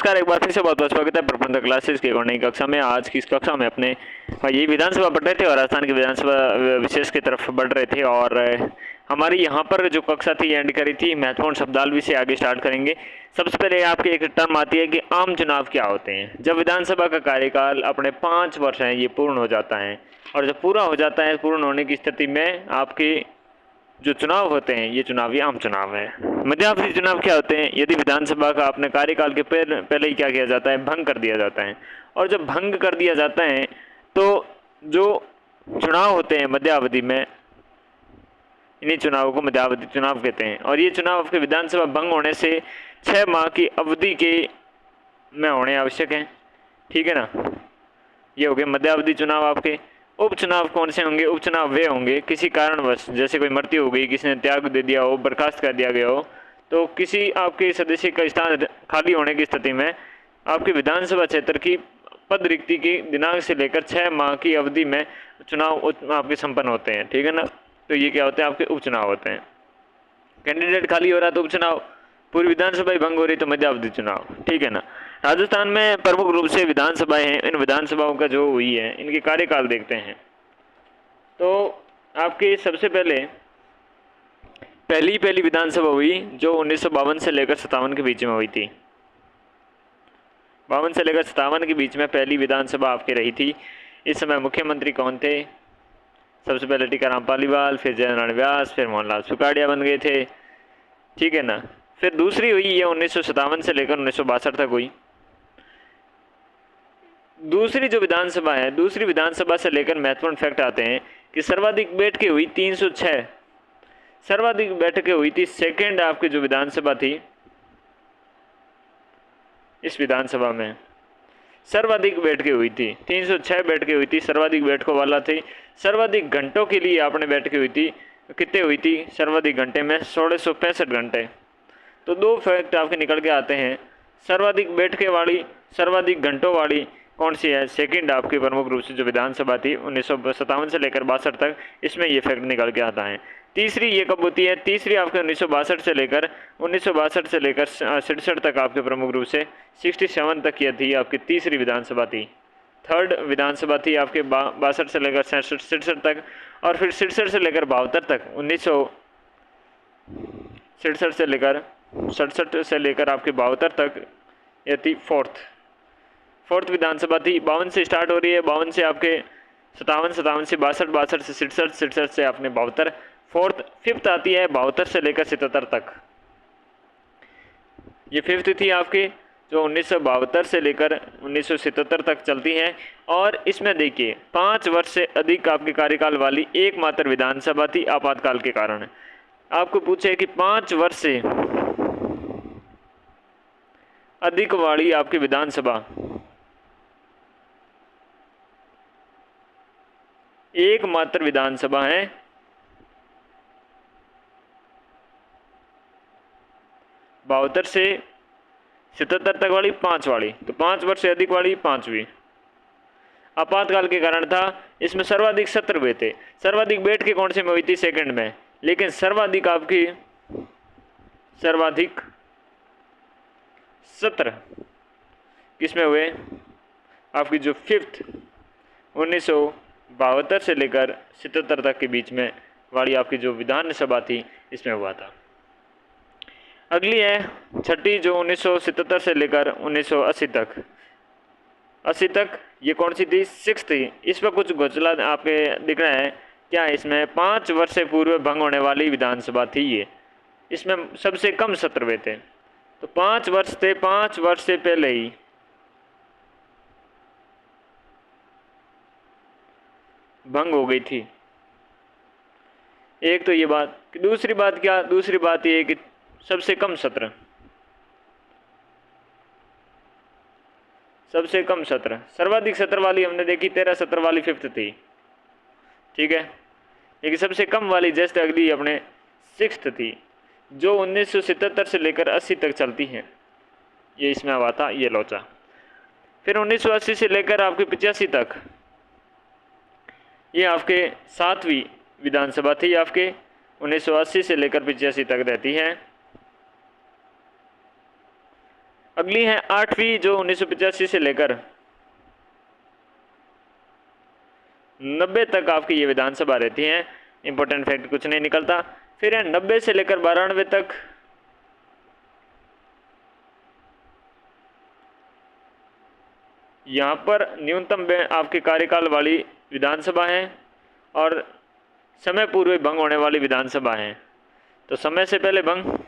नमस्कार, एक बार फिर से बहुत बहुत स्वागत है प्रबंधक क्लासेस की नई कक्षा में। आज की इस कक्षा में अपने ये विधानसभा पढ़ रहे थे और राजस्थान की विधानसभा विशेष की तरफ बढ़ रहे थे। और हमारी यहाँ पर जो कक्षा थी एंड करी थी महत्वपूर्ण शब्दावली से आगे स्टार्ट करेंगे। सबसे पहले आपकी एक टर्म आती है कि आम चुनाव क्या होते हैं। जब विधानसभा का कार्यकाल अपने 5 वर्ष हैं ये पूर्ण हो जाता है, और जब पूरा हो जाता है पूर्ण होने की स्थिति में आपके जो चुनाव होते हैं ये चुनाव ही आम चुनाव है। मध्यावधि चुनाव क्या होते हैं? यदि विधानसभा का अपने कार्यकाल के पहले ही क्या किया जाता है, भंग कर दिया जाता है। और जब भंग कर दिया जाता है तो जो चुनाव होते हैं मध्यावधि में, इन्हीं चुनाव को मध्यावधि चुनाव कहते हैं। और ये चुनाव आपके विधानसभा भंग होने से 6 माह की अवधि के में होने आवश्यक हैं। ठीक है ना, ये हो गए मध्यावधि चुनाव आपके। उपचुनाव कौन से होंगे? उपचुनाव वे होंगे किसी कारणवश, जैसे कोई मृत्यु हो गई, किसी ने त्याग दे दिया हो, बर्खास्त कर दिया गया हो, तो किसी आपके सदस्य का स्थान खाली होने की स्थिति में आपके विधानसभा क्षेत्र की पद रिक्ति की दिनांक से लेकर 6 माह की अवधि में चुनाव आपके संपन्न होते हैं। ठीक है ना, तो ये क्या होते हैं? आपके उपचुनाव होते हैं। कैंडिडेट खाली हो रहा तो उपचुनाव, पूरी विधानसभा भंग हो रही तो मध्यावधि चुनाव। ठीक है ना। राजस्थान में प्रमुख रूप से विधानसभाएं हैं। इन विधानसभाओं का जो हुई है इनके कार्यकाल देखते हैं। तो आपकी सबसे पहली विधानसभा हुई जो 1952 से लेकर 57 के बीच में हुई थी। 52 से लेकर 57 के बीच में पहली विधानसभा आपकी रही थी। इस समय मुख्यमंत्री कौन थे? सबसे पहले टीकाराम पालीवाल, फिर जयनारायण व्यास, फिर मोहनलाल सुखाड़िया बन गए थे। ठीक है ना। फिर दूसरी हुई ये 1957 से लेकर 1962 तक हुई। दूसरी जो विधानसभा है, दूसरी विधानसभा से लेकर महत्वपूर्ण फैक्ट आते हैं कि सर्वाधिक बैठकें हुई 306, सर्वाधिक बैठकें हुई थी। सेकेंड आपकी जो विधानसभा थी, इस विधानसभा में सर्वाधिक बैठकें हुई थी, 306 बैठकें हुई थी, सर्वाधिक बैठकों वाला थी। सर्वाधिक घंटों के लिए आपने बैठकें हुई थी, कितने हुई थी? सर्वाधिक घंटे में 1665 घंटे। तो दो फैक्ट आपके निकल के आते हैं। सर्वाधिक बैठकें वाली, सर्वाधिक घंटों वाली कौन सी है? सेकंड आपकी प्रमुख रूप से जो विधानसभा थी 1957 से लेकर 62 तक, इसमें ये फैक्ट निकल के आता है। तीसरी ये कब होती है? तीसरी आपके 1962 से लेकर 67 तक आपके प्रमुख रूप से 67 तक यह थी आपकी तीसरी विधानसभा थी। थर्ड विधानसभा थी आपके 62 से लेकर 67 तक, और फिर 67 से लेकर 72 तक, 1967 से लेकर 67 से लेकर आपके 72 तक यह थी फोर्थ विधानसभा थी। 52 से स्टार्ट हो रही है, 52 से आपके 57 से 62 से 67 से आपने 72। फिफ्थ आती है 72 से लेकर 77 तक। ये फिफ्थ थी आपकी जो 1972 से लेकर 1977 तक चलती है। और इसमें देखिए 5 वर्ष से अधिक आपके कार्यकाल वाली एकमात्र विधानसभा थी आपातकाल के कारण। आपको पूछे कि 5 वर्ष से अधिक वाली आपकी विधानसभा एकमात्र विधानसभा है, बहत्तर से 77 तक वाली 5 वाली, तो 5 वर्ष से अधिक वाली 5वीं। आपातकाल के कारण था। इसमें सर्वाधिक सत्र हुए थे। सर्वाधिक बैठकें कौन से में हुई थी? सेकंड में। लेकिन सर्वाधिक सत्र किसमें हुए? आपकी जो फिफ्थ 1972 से लेकर 77 तक के बीच में वाली आपकी जो विधानसभा थी इसमें हुआ था। अगली है छठी जो 1977 से लेकर 1980 तक, 80 तक ये कौन सी थी? सिक्स थी। इस पर कुछ घोचला आपके दिख रहा है क्या? इसमें 5 वर्ष से पूर्व भंग होने वाली विधानसभा थी ये। इसमें सबसे कम सत्र हुए थे, तो 5 वर्ष थे, 5 वर्ष से पहले ही भंग हो गई थी। एक तो ये बात। दूसरी बात क्या? दूसरी बात ये कि सबसे कम सत्र, सबसे कम सत्र। सर्वाधिक सत्र वाली हमने देखी 13 सत्र वाली फिफ्थ थी। ठीक है, लेकिन सबसे कम वाली जस्ट अगली अपने सिक्स्थ थी जो 1977 से लेकर 80 तक चलती है। ये इसमें हुआ था, ये लोचा। फिर 1980 से लेकर आपके 85 तक ये आपके 7वीं विधानसभा थी। आपके 1980 से लेकर 85 तक रहती है। अगली है 8वीं, जो 1985 से लेकर 90 तक आपकी ये विधानसभा रहती हैं। इंपॉर्टेंट फैक्ट कुछ नहीं निकलता। फिर है 90 से लेकर 92 तक यहाँ पर न्यूनतम आपके कार्यकाल वाली विधानसभा है और समय पूर्व भंग होने वाली विधानसभा है। तो समय से पहले भंग,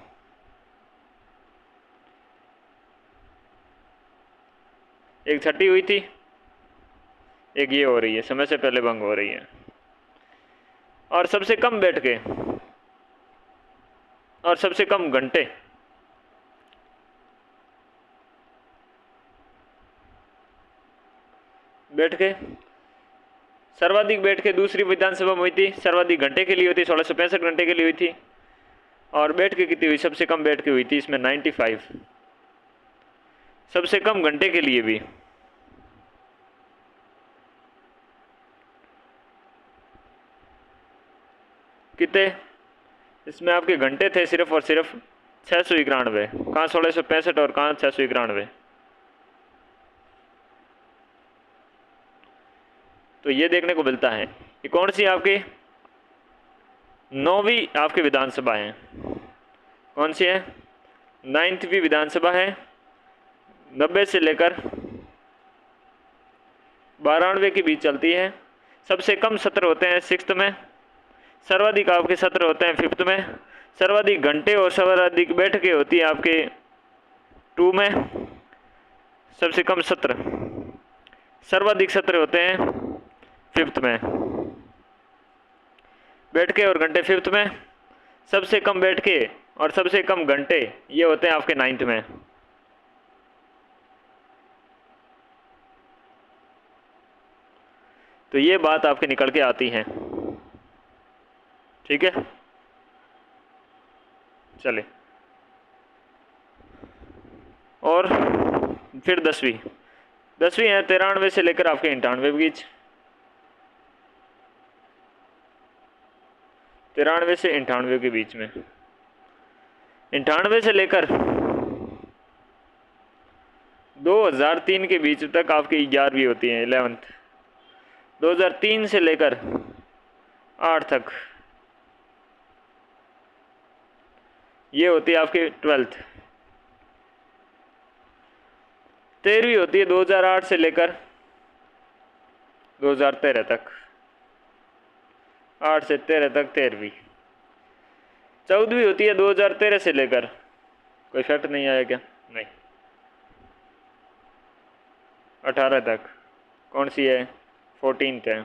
एक छठी हुई थी, एक ये हो रही है, समय से पहले भंग हो रही है। और सबसे कम बैठकें और सबसे कम घंटे, बैठकें सर्वाधिक बैठकें दूसरी विधानसभा में हुई थी, सर्वाधिक घंटे के लिए हुई थी, 1665 घंटे के लिए हुई थी। और बैठकें कितनी हुई, सबसे कम बैठकें हुई थी इसमें 95, सबसे कम घंटे के लिए भी। कितने इसमें आपके घंटे थे, सिर्फ और सिर्फ 691, कहाँ 1665 और कहाँ 691। तो ये देखने को मिलता है। ये कौन सी आपकी 9वीं आपकी विधानसभा है, कौन सी है, 9वीं विधानसभा है। 90 से लेकर 92 के बीच चलती है। सबसे कम सत्र होते हैं 6th में, सर्वाधिक आपके सत्र होते हैं 5th में, सर्वाधिक घंटे और सर्वाधिक बैठकें होती है आपके 2 में, सबसे कम सत्र, सर्वाधिक सत्र होते हैं 5th में, बैठकें और घंटे 5th में, सबसे कम बैठकें और सबसे कम घंटे ये होते हैं आपके 9th में। तो ये बात आपके निकल के आती है, ठीक है। चले और फिर 10वीं है 93 से लेकर आपके 98 के बीच, 93 से 98 के बीच में, 98 से लेकर 2003 के बीच तक आपकी 11वीं होती है, 11th। 2003 से लेकर 8 तक ये होती है आपकी 12th। 13वीं होती है 2008 से लेकर 2013 तक, 8 से 13 तक 13वीं। 14वीं होती है 2013 से लेकर, कोई फैक्ट नहीं आया क्या, नहीं, 18 तक, कौन सी है, 14th है।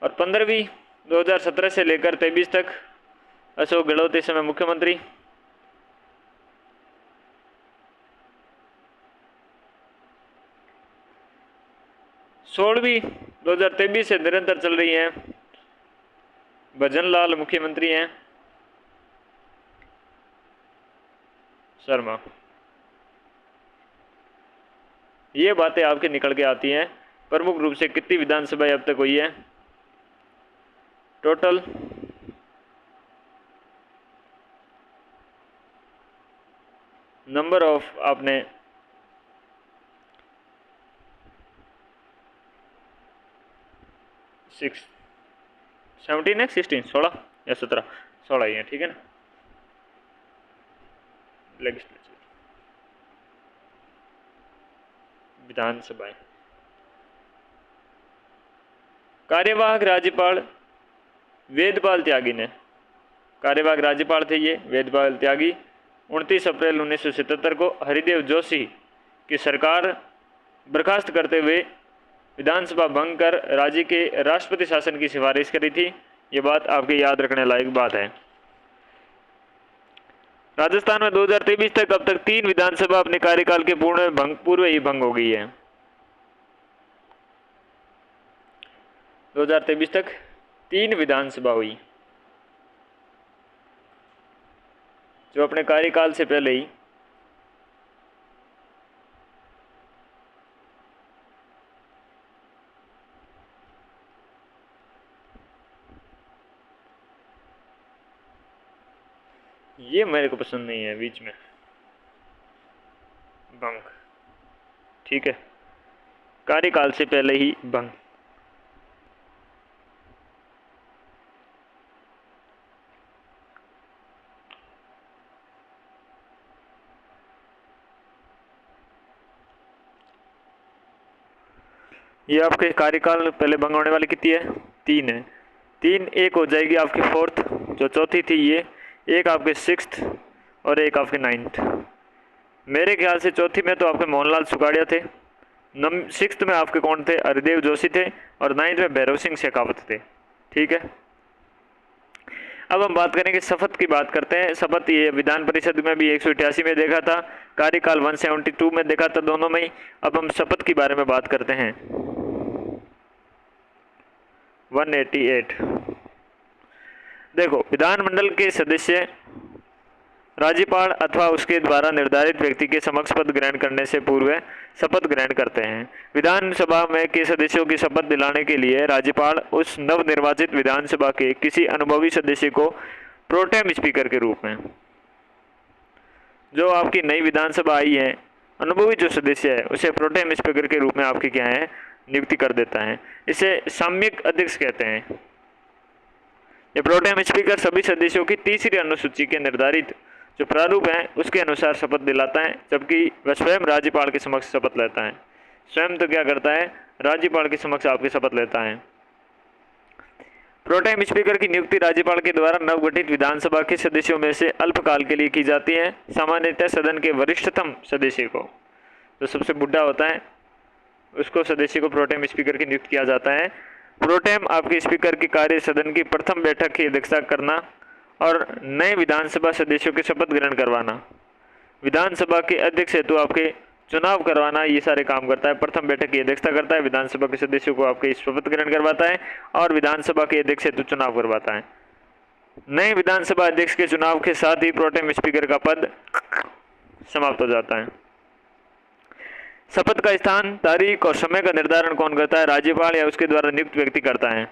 और 15वीं 2017 से लेकर 23 तक, अशोक गहलोत इस समय मुख्यमंत्री। 16वीं 2023 से निरंतर चल रही है, भजन लाल मुख्यमंत्री हैं, शर्मा। ये बातें आपके निकल के आती हैं। प्रमुख रूप से कितनी विधानसभाएं अब तक हुई है, टोटल नंबर ऑफ आपने 17 है, 16 16 या 17, 16 ही है, ठीक है ना। लेजिस्लेचर विधानसभाएं, कार्यवाहक राज्यपाल वेदपाल त्यागी ने, कार्यवाहक राज्यपाल थे ये वेदपाल त्यागी। 29 अप्रैल 1977 को हरिदेव जोशी की सरकार बर्खास्त करते हुए विधानसभा भंग कर राज्य के राष्ट्रपति शासन की सिफारिश करी थी। ये बात आपके याद रखने लायक बात है। राजस्थान में 2023 तक अब तक 3 विधानसभा अपने कार्यकाल के पूर्व ही भंग हो गई है। 2023 तक 3 विधानसभा हुई जो अपने कार्यकाल से पहले ही ये मेरे को पसंद नहीं है बीच में। भंग, ठीक है, कार्यकाल से पहले ही भंग। ये आपके कार्यकाल पहले भंग होने वाली कितनी है? 3 है। 3 एक हो जाएगी आपकी फोर्थ, जो चौथी थी ये, एक आपके सिक्स्थ और एक आपके नाइन्थ। मेरे ख्याल से चौथी में तो आपके मोहनलाल सुखाड़िया थे, सिक्स्थ में आपके कौन थे? हरिदेव जोशी थे, और नाइन्थ में भैरव सिंह शेखावत थे, ठीक है। अब हम बात करेंगे शपथ की, बात करते हैं। शपथ ये विधान परिषद में भी 188 में देखा था, कार्यकाल 172 में देखा था, दोनों में ही। अब हम शपथ के बारे में बात करते हैं। 188 देखो, विधानमंडल के सदस्य राज्यपाल अथवा उसके द्वारा निर्धारित व्यक्ति के समक्ष पद ग्रहण करने से पूर्व शपथ ग्रहण करते हैं। विधानसभा में के सदस्यों की शपथ दिलाने के लिए राज्यपाल उस नवनिर्वाचित विधानसभा के किसी अनुभवी सदस्य को प्रोटेम स्पीकर के रूप में, जो आपकी नई विधानसभा आई है, अनुभवी जो सदस्य है उसे प्रोटेम स्पीकर के रूप में आपकी क्या है? नियुक्ति कर देता है। इसे सामयिक अध्यक्ष कहते हैं। ये प्रोटेम स्पीकर सभी सदस्यों की तीसरी अनुसूची के निर्धारित जो प्रारूप है उसके अनुसार शपथ दिलाता है, जबकि वह स्वयं राज्यपाल के समक्ष शपथ लेता है। स्वयं तो क्या करता है? राज्यपाल के समक्ष आपकी शपथ लेता है। प्रोटेम स्पीकर की नियुक्ति राज्यपाल के द्वारा नवगठित विधानसभा के सदस्यों में से अल्पकाल के लिए की जाती है। सामान्यतः सदन के वरिष्ठतम सदस्य को, जो सबसे बुढ़ा होता है, उसको सदस्य को प्रोटेम स्पीकर की नियुक्त किया जाता है। प्रोटेम आपके स्पीकर की कार्य सदन की प्रथम बैठक की अध्यक्षता करना और नए विधानसभा सदस्यों के शपथ ग्रहण करवाना, विधानसभा के अध्यक्ष हेतु आपके चुनाव करवाना, ये सारे काम करता है। प्रथम बैठक की अध्यक्षता करता है, विधानसभा के सदस्यों को आपके शपथ ग्रहण करवाता है और विधानसभा के अध्यक्ष हेतु चुनाव करवाता है। नए विधानसभा अध्यक्ष के चुनाव के साथ ही प्रोटेम स्पीकर का पद समाप्त हो जाता है। शपथ का स्थान, तारीख और समय का निर्धारण कौन करता है? राज्यपाल या उसके द्वारा नियुक्त व्यक्ति करता है।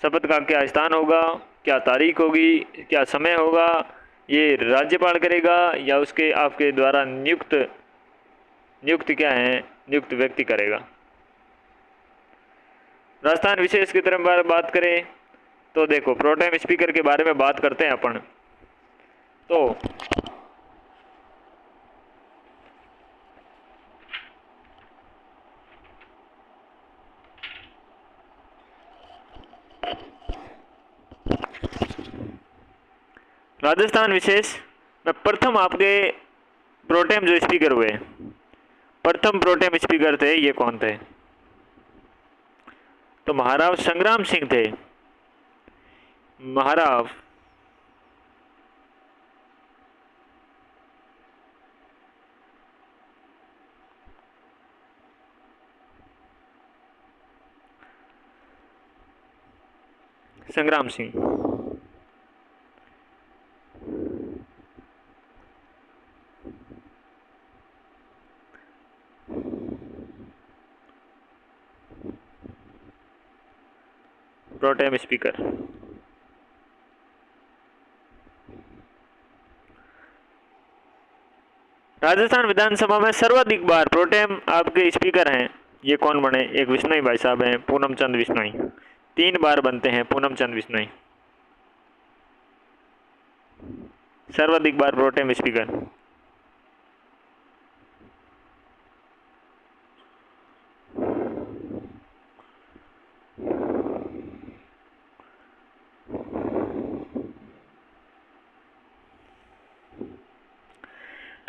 शपथ का क्या स्थान होगा, क्या तारीख होगी, क्या समय होगा, ये राज्यपाल करेगा या उसके आपके द्वारा नियुक्त क्या है? नियुक्त व्यक्ति करेगा। राजस्थान विशेष की तरफ बात करें तो देखो, प्रोटेम स्पीकर के बारे में बात करते हैं अपन। तो राजस्थान विशेष में प्रथम आपके प्रोटेम जो स्पीकर हुए, प्रथम प्रोटेम स्पीकर थे, ये कौन थे? तो महाराव संग्राम सिंह थे। महाराव संग्राम सिंह। Protem speaker. राजस्थान विधानसभा में सर्वाधिक बार प्रोटेम आपके स्पीकर हैं, ये कौन बने? एक विश्नोई भाई साहब हैं, पूनम चंद विश्नोई। 3 बार बनते हैं पूनम चंद विश्नोई, सर्वाधिक बार प्रोटेम स्पीकर।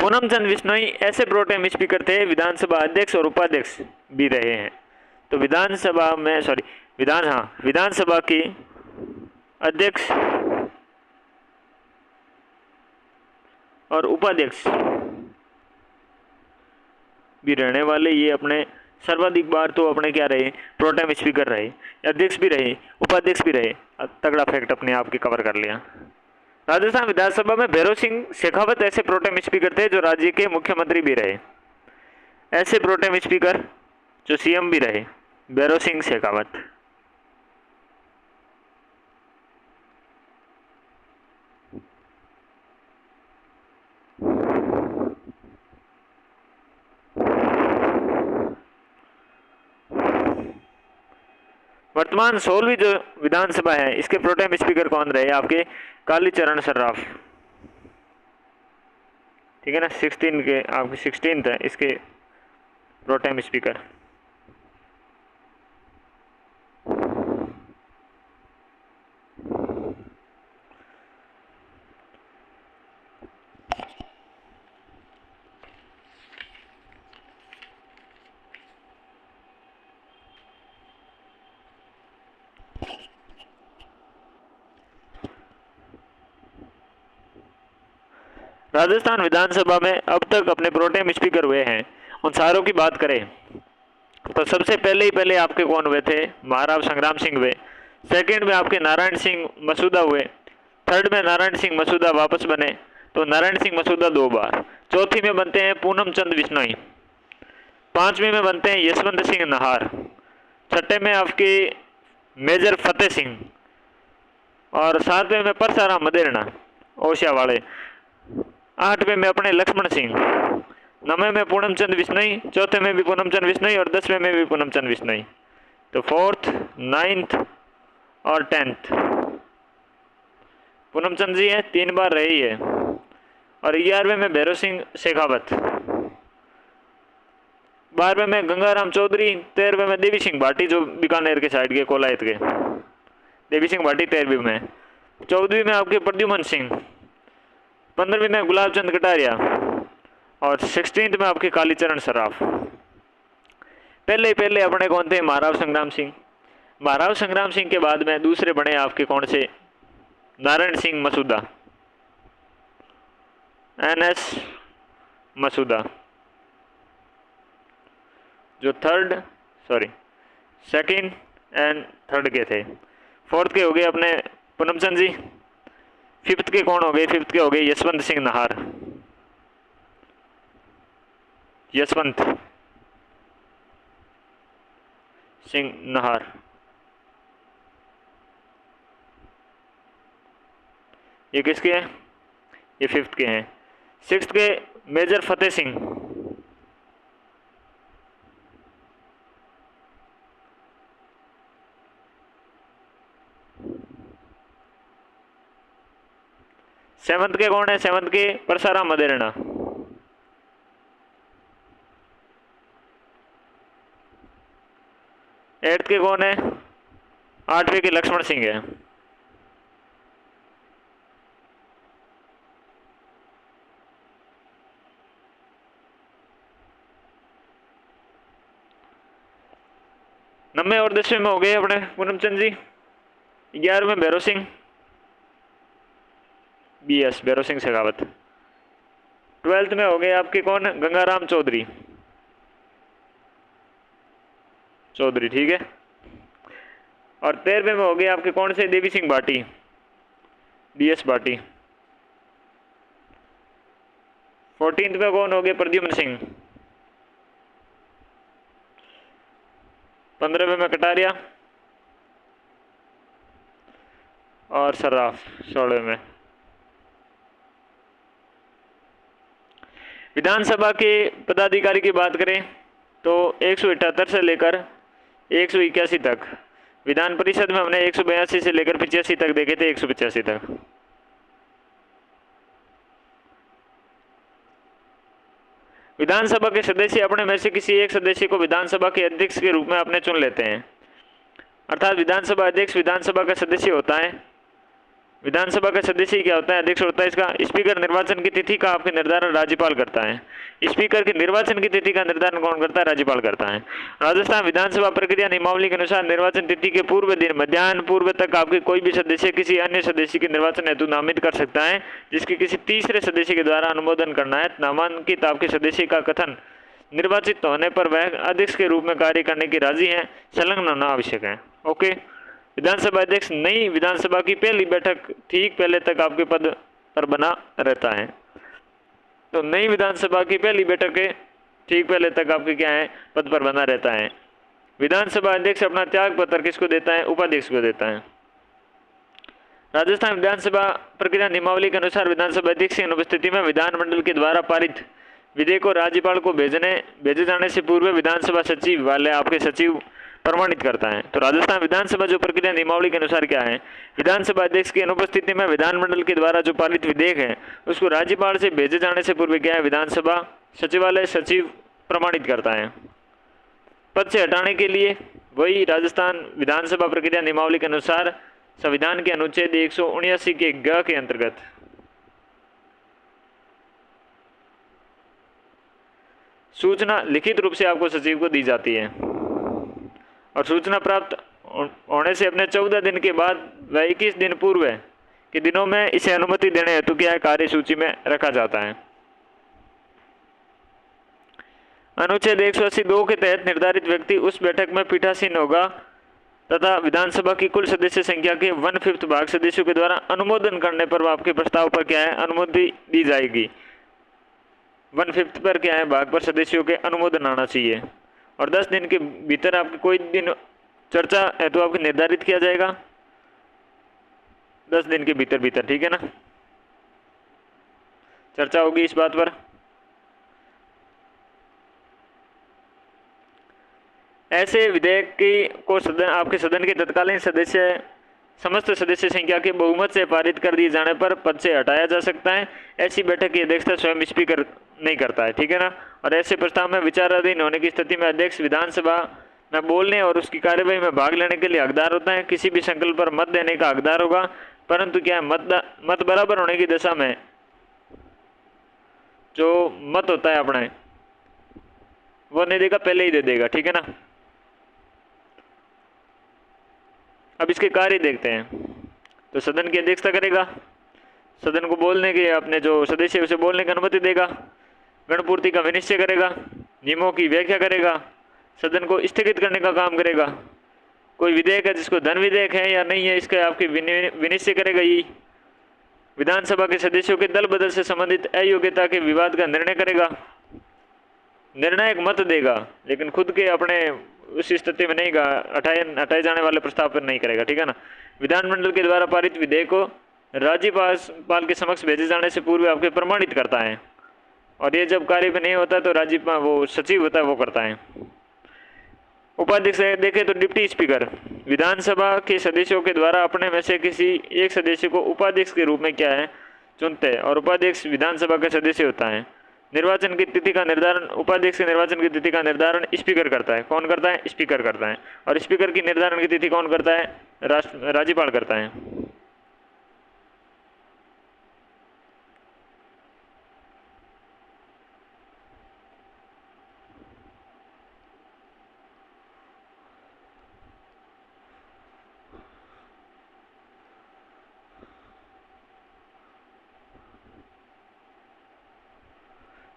पूनम चंद विश्नोई ऐसे प्रोटेम स्पीकर थे, विधानसभा अध्यक्ष और उपाध्यक्ष भी रहे हैं। तो विधानसभा में विधानसभा के अध्यक्ष और उपाध्यक्ष भी रहने वाले, ये अपने सर्वाधिक बार तो अपने क्या रहे? प्रोटेम स्पीकर रहे, अध्यक्ष भी रहे, उपाध्यक्ष भी रहे। तगड़ा फैक्ट अपने आप की कवर कर लिया। राजस्थान विधानसभा में भैरव सिंह शेखावत ऐसे प्रोटेम स्पीकर थे जो राज्य के मुख्यमंत्री भी रहे। ऐसे प्रोटेम स्पीकर जो सीएम भी रहे, भैरव सिंह शेखावत। वर्तमान 16वीं जो विधानसभा है इसके प्रोटेम स्पीकर कौन रहे? आपके कालीचरण सर्राफ, ठीक है ना। 16 के आपके 16th है इसके प्रोटेम स्पीकर। राजस्थान विधानसभा में अब तक अपने प्रोटेम स्पीकर हुए हैं, उन सारों की बात करें तो सबसे पहले आपके कौन हुए थे? महाराव संग्राम सिंह हुए। सेकंड में आपके नारायण सिंह मसूदा हुए। थर्ड में नारायण सिंह मसूदा वापस बने, तो नारायण सिंह मसूदा 2 बार। चौथी में बनते हैं पूनम चंद बिश्नोई। पांचवें में बनते हैं यशवंत सिंह नाहर। छठे में आपके मेजर फतेह सिंह और सातवें में परसाराम मदेरणा ओशिया वाले। आठवें में अपने लक्ष्मण सिंह। नवे में पूनमचंद बिश्नोई, चौथे में भी पूनमचंद बिश्नोई और 10वें में भी पूनमचंद बिश्नोई। तो 4th, 9th और 10th पूनमचंद जी है, 3 बार रही है। और 11वें में भैरव सिंह शेखावत। 12वें में गंगाराम चौधरी। 13वें में देवी सिंह भाटी जो बीकानेर के साइड के कोलायत के, देवी सिंह भाटी 13वीं में। 14वीं में आपके प्रद्युमन सिंह। 15वीं में गुलाब चंद कटारिया और 16th में आपके कालीचरण सर्राफ। पहले अपने कौन थे? महाराव संग्राम सिंह। महाराव संग्राम सिंह के बाद में दूसरे बने आपके कौन से? नारायण सिंह मसूदा, NS मसूदा, जो सेकंड एंड थर्ड के थे। 4th के हो गए अपने पूनमचंद जी। 5th के कौन हो गए? 5th के हो गए यशवंत सिंह नाहर। यशवंत सिंह नाहर। ये किसके हैं? ये 5th के हैं। 6th के मेजर फतेह सिंह। 7th के कौन है? 7th के परसाराम मदेरणा। 8th के कौन है? 8वें के लक्ष्मण सिंह है। नब्बे और 10वें में हो गए अपने पूनमचंद जी। 11वें भैरव सिंह, BS भैरव सिंह शेखावत। 12th में हो गए आपके कौन? गंगाराम चौधरी, ठीक है। और 13वें में हो गए आपके कौन से? देवी सिंह भाटी, BS भाटी। 14th में कौन हो गए? प्रद्युमन सिंह। 15वें में कटारिया और सर्राफ 16वें में। विधानसभा के पदाधिकारी की बात करें तो 178 से लेकर 181 तक। विधान परिषद में हमने 182 से लेकर 85 तक देखे थे, 185 तक। विधानसभा के सदस्य अपने में से किसी एक सदस्य को विधानसभा के अध्यक्ष के रूप में अपने चुन लेते हैं, अर्थात विधानसभा अध्यक्ष विधानसभा का सदस्य होता है। विधानसभा का सदस्य क्या होता है? अध्यक्ष होता है इसका। स्पीकर निर्वाचन की तिथि का आपके निर्धारण राज्यपाल करता है। स्पीकर के निर्वाचन की तिथि का निर्धारण कौन करता है? राज्यपाल करता है। राजस्थान विधानसभा प्रक्रिया नियमावली के अनुसार निर्वाचन तिथि के पूर्व दिन मध्याह्न पूर्व तक आपके कोई भी सदस्य किसी अन्य सदस्य के निर्वाचन हेतु नामित कर सकता है, जिसके किसी तीसरे सदस्य के द्वारा अनुमोदन करना है। नामांकित आपके सदस्य का कथन निर्वाचित होने पर वह अध्यक्ष के रूप में कार्य करने की राजी है, संलग्न होना आवश्यक है। ओके। विधानसभा अध्यक्ष नई विधानसभा की पहली बैठक ठीक पहले तक आपके पद पर बना रहता है। तो नई विधानसभा की पहली बैठक के ठीक पहले तक आपके क्या है? पद पर बना रहता है। विधानसभा अध्यक्ष अपना त्याग पत्र किसको देता है? उपाध्यक्ष को देता है। राजस्थान विधानसभा प्रक्रिया नियमावली के अनुसार विधानसभा अध्यक्ष की अनुपस्थिति में विधानमंडल के द्वारा पारित विधेयक को राज्यपाल को भेजे जाने से पूर्व विधानसभा सचिव वाले आपके सचिव प्रमाणित करता है। तो राजस्थान विधानसभा जो प्रक्रिया नियमावली के अनुसार क्या है, विधानसभा अध्यक्ष की अनुपस्थिति में विधानमंडल के द्वारा जो पारित विधेयक है उसको राज्यपाल से भेजे जाने से पूर्व क्या है, विधानसभा सचिवालय सचिव प्रमाणित करता है। पद से हटाने के लिए वही राजस्थान विधानसभा प्रक्रिया नियमावली के अनुसार संविधान के अनुच्छेद 179 के ग के अंतर्गत सूचना लिखित रूप से आपको सचिव को दी जाती है और सूचना प्राप्त होने से अपने 14 दिन के बाद व 21 दिन पूर्व के दिनों में इसे अनुमति देने हेतु क्या है, कार्य सूची में रखा जाता है। अनुच्छेद 182 के तहत निर्धारित व्यक्ति उस बैठक में पीठासीन होगा तथा विधानसभा की कुल सदस्य संख्या के 1/5 भाग सदस्यों के द्वारा अनुमोदन करने पर आपके प्रस्ताव पर क्या है, अनुमति दी जाएगी। 1/5 पर क्या है, भाग पर सदस्यों के अनुमोदन आना चाहिए और 10 दिन के भीतर आपके कोई दिन चर्चा है तो आपके निर्धारित किया जाएगा 10 दिन के भीतर, ठीक है ना, चर्चा होगी इस बात पर। ऐसे विधेयक की को सदन आपके सदन के तत्कालीन सदस्य समस्त सदस्य संख्या के बहुमत से पारित कर दिए जाने पर पद से हटाया जा सकता है। ऐसी बैठक की अध्यक्षता स्वयं स्पीकर नहीं करता है, ठीक है ना। और ऐसे प्रस्ताव में विचाराधीन होने की स्थिति में अध्यक्ष विधानसभा में बोलने और उसकी कार्यवाही में भाग लेने के लिए हकदार होता है। किसी भी संकल्प पर मत देने का हकदार होगा, परंतु क्या है, मत बराबर होने की दशा में जो मत होता है अपना वो नहीं देगा, पहले ही दे देगा, ठीक है ना। अब इसके कार्य देखते हैं। तो सदन की अध्यक्षता करेगा, सदन को बोलने के अपने जो सदस्य उसे बोलने की अनुमति देगा, गणपूर्ति का विनिश्चय करेगा, नियमों की व्याख्या करेगा, सदन को स्थगित करने का काम करेगा। कोई विधेयक है जिसको धन विधेयक है या नहीं है इसका आपकी विनिश्चय करेगा। ये विधानसभा के सदस्यों के दल बदल से संबंधित अयोग्यता के विवाद का निर्णय करेगा, निर्णायक मत देगा, लेकिन खुद के अपने उस स्थिति में नहीं हटाए जाने वाले प्रस्ताव पर नहीं करेगा, ठीक है ना। विधानमंडल के द्वारा पारित विधेयक को राज्यपाल के समक्ष भेजे जाने से पूर्व आपके प्रमाणित करता है और ये जब कार्य में नहीं होता तो राज्यपाल वो सचिव होता है वो करता है। उपाध्यक्ष देखें तो डिप्टी स्पीकर विधानसभा के सदस्यों के द्वारा अपने में से किसी एक सदस्य को उपाध्यक्ष के रूप में क्या है, चुनते हैं और उपाध्यक्ष विधानसभा का सदस्य होता है। निर्वाचन की तिथि का निर्धारण, उपाध्यक्ष के निर्वाचन की तिथि का निर्धारण स्पीकर करता है। कौन करता है? स्पीकर करता है। और स्पीकर की निर्धारण की तिथि कौन करता है? राज्यपाल करता है।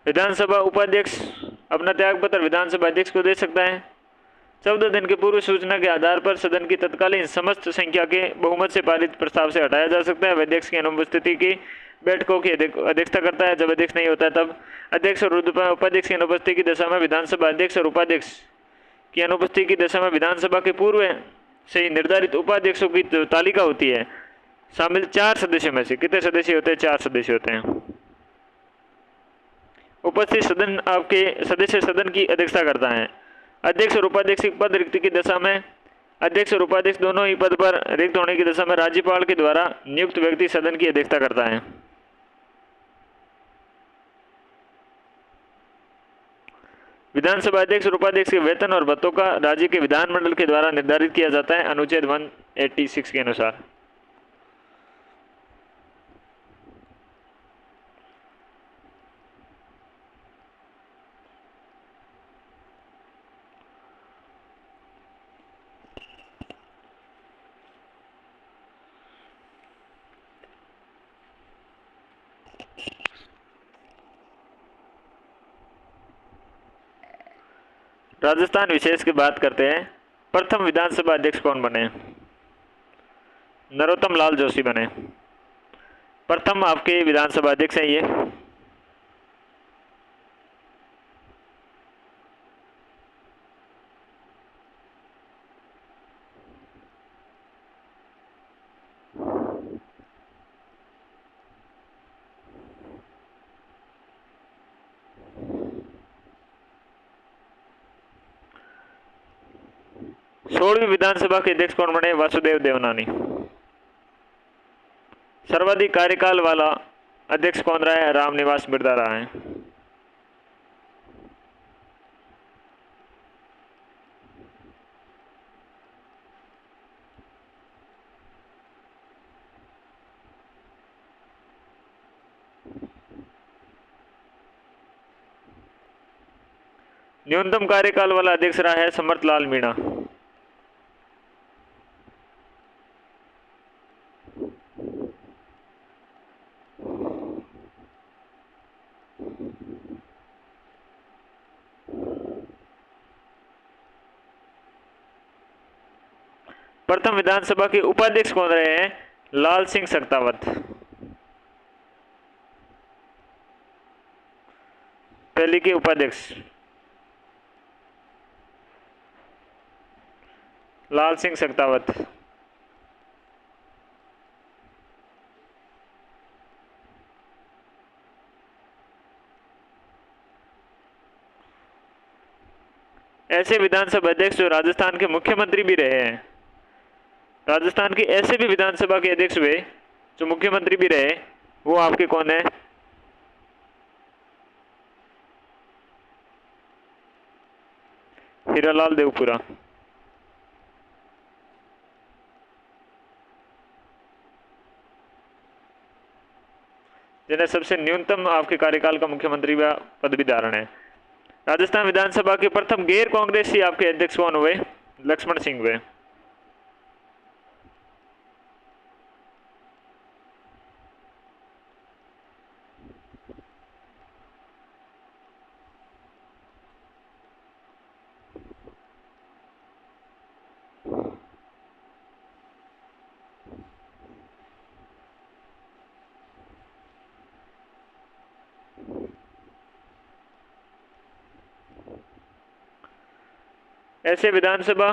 विधानसभा उपाध्यक्ष अपना त्यागपत्र विधानसभा अध्यक्ष को दे सकता है। 14 दिन के पूर्व सूचना के आधार पर सदन की तत्कालीन समस्त संख्या के बहुमत से पारित प्रस्ताव से हटाया जा सकता है। वह अध्यक्ष की अनुपस्थिति की बैठकों की अध्यक्षता करता है। जब अध्यक्ष नहीं होता है तब अध्यक्ष और उपाध्यक्ष की अनुपस्थिति की दशा में विधानसभा अध्यक्ष और उपाध्यक्ष की अनुपस्थिति की दशा में विधानसभा के पूर्व से ही निर्धारित उपाध्यक्षों की जो तालिका होती है शामिल 4 सदस्यों में से, कितने सदस्य होते हैं? 4 सदस्य होते हैं। उपस्थित सदन आपके सदस्य सदन की अध्यक्षता करता है। अध्यक्ष और उपाध्यक्ष की पद रिक्ति की दशा में अध्यक्ष और उपाध्यक्ष दोनों ही पद पर रिक्त होने की दशा में राज्यपाल के द्वारा नियुक्त व्यक्ति सदन की अध्यक्षता करता है। विधानसभा अध्यक्ष और उपाध्यक्ष के वेतन और भत्तों का राज्य के विधानमंडल के द्वारा निर्धारित किया जाता है अनुच्छेद 186 के अनुसार। राजस्थान विशेष की बात करते हैं। प्रथम विधानसभा अध्यक्ष कौन बने? नरोत्तम लाल जोशी बने। प्रथम आपके विधानसभा अध्यक्ष हैं ये। 16वीं विधानसभा के अध्यक्ष कौन बने? वासुदेव देवनानी। सर्वाधिक कार्यकाल वाला अध्यक्ष कौन रहा है? रामनिवास बिरला रहा है। न्यूनतम कार्यकाल वाला अध्यक्ष रहा है समर्थलाल मीणा। प्रथम विधानसभा के उपाध्यक्ष कौन रहे हैं? लाल सिंह सक्तावत। पहले के उपाध्यक्ष लाल सिंह सक्तावत। ऐसे विधानसभा अध्यक्ष जो राजस्थान के मुख्यमंत्री भी रहे हैं, राजस्थान के ऐसे भी विधानसभा के अध्यक्ष हुए जो मुख्यमंत्री भी रहे, वो आपके कौन है? हीरालाल देवपुरा। जिन्हें सबसे न्यूनतम आपके कार्यकाल का मुख्यमंत्री पद भी धारण है। राजस्थान विधानसभा के प्रथम गैर कांग्रेसी आपके अध्यक्ष कौन हुए? लक्ष्मण सिंह हुए। ऐसे विधानसभा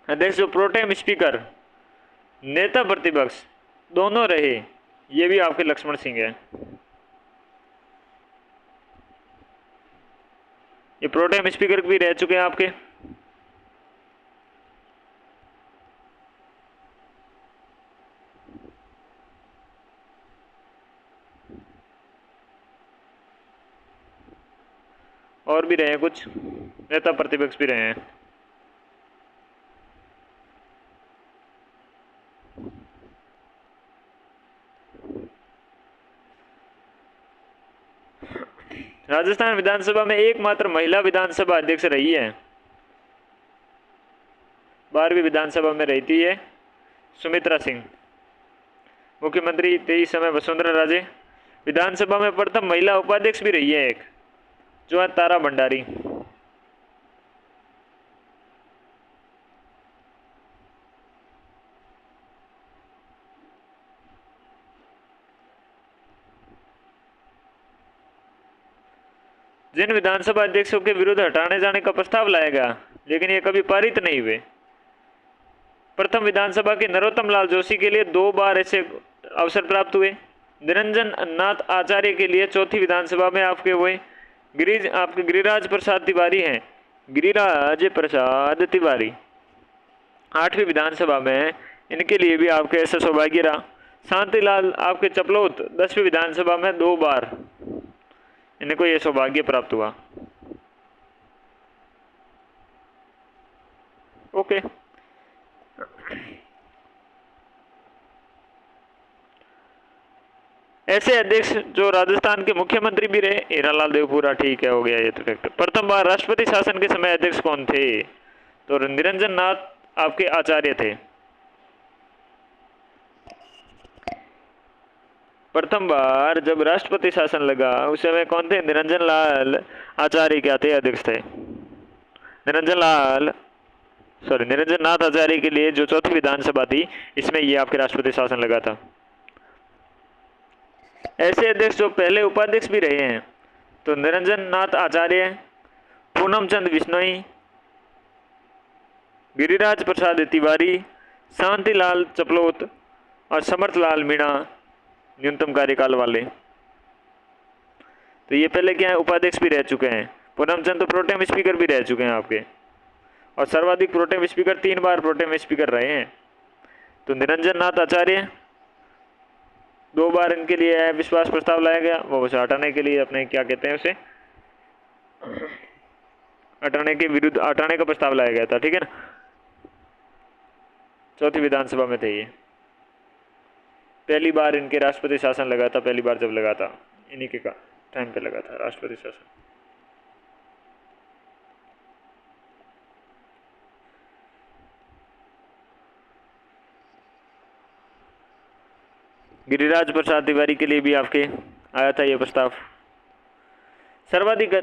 अध्यक्ष जो प्रोटेम स्पीकर, नेता प्रतिपक्ष दोनों रहे, ये भी आपके लक्ष्मण सिंह है। ये प्रोटेम स्पीकर भी रह चुके हैं आपके। और भी रहे हैं, कुछ नेता प्रतिपक्ष भी रहे हैं। राजस्थान विधानसभा में एकमात्र महिला विधानसभा अध्यक्ष रही है, 12वीं विधानसभा में रहती है सुमित्रा सिंह। मुख्यमंत्री 23 समय वसुंधरा राजे। विधानसभा में प्रथम महिला उपाध्यक्ष भी रही है एक, जो है तारा भंडारी। जिन विधानसभा अध्यक्षों के विरुद्ध हटाने जाने का प्रस्ताव लाया गया लेकिन ये कभी पारित नहीं हुए। प्रथम विधानसभा के नरोत्तम लाल जोशी के लिए 2 बार ऐसे अवसर प्राप्त हुए। निरंजन नाथ आचार्य के लिए चौथी विधानसभा में आपके हुए। आपके गिरिराज प्रसाद तिवारी हैं, गिरिराज प्रसाद तिवारी 8वीं विधानसभा में, इनके लिए भी आपके ऐसा सौभाग्य रहा। शांतिलाल आपके चपलोत 10वीं विधानसभा में 2 बार इनको ये सौभाग्य प्राप्त हुआ। ओके, ऐसे अध्यक्ष जो राजस्थान के मुख्यमंत्री भी रहे, हीरालाल देवपुरा, ठीक है, हो गया ये तो फैक्ट। प्रथम बार राष्ट्रपति शासन के समय अध्यक्ष कौन थे? तो निरंजन नाथ आपके आचार्य थे। प्रथम बार जब राष्ट्रपति शासन लगा उस समय कौन थे? निरंजन लाल आचार्य क्या थे? अध्यक्ष थे। निरंजन नाथ आचार्य के लिए जो चौथी विधानसभा थी, इसमें ये आपके राष्ट्रपति शासन लगा था। ऐसे अध्यक्ष जो पहले उपाध्यक्ष भी रहे हैं, तो निरंजन नाथ आचार्य, पूनम चंद बिश्नोई, गिरिराज प्रसाद तिवारी, शांतिलाल चपलोत और समर्थलाल मीणा न्यूनतम कार्यकाल वाले। तो ये पहले क्या है, उपाध्यक्ष भी रह चुके हैं। पूनम चंद तो प्रोटेम स्पीकर भी रह चुके हैं आपके। और सर्वाधिक प्रोटेम स्पीकर 3 बार प्रोटेम स्पीकर रहे हैं। तो निरंजन नाथ आचार्य 2 बार इनके लिए विश्वास प्रस्ताव लाया गया, वो उसे हटाने के लिए अपने क्या कहते हैं उसे हटाने के विरुद्ध हटाने का प्रस्ताव लाया गया था, ठीक है ना। चौथी विधानसभा में थे ये। पहली बार इनके राष्ट्रपति शासन लगा था, पहली बार जब लगा था इन्हीं के टाइम पे लगा था राष्ट्रपति शासन। गिरिराज प्रसाद तिवारी के लिए भी आपके आया था ये प्रस्ताव। सर्वाधिक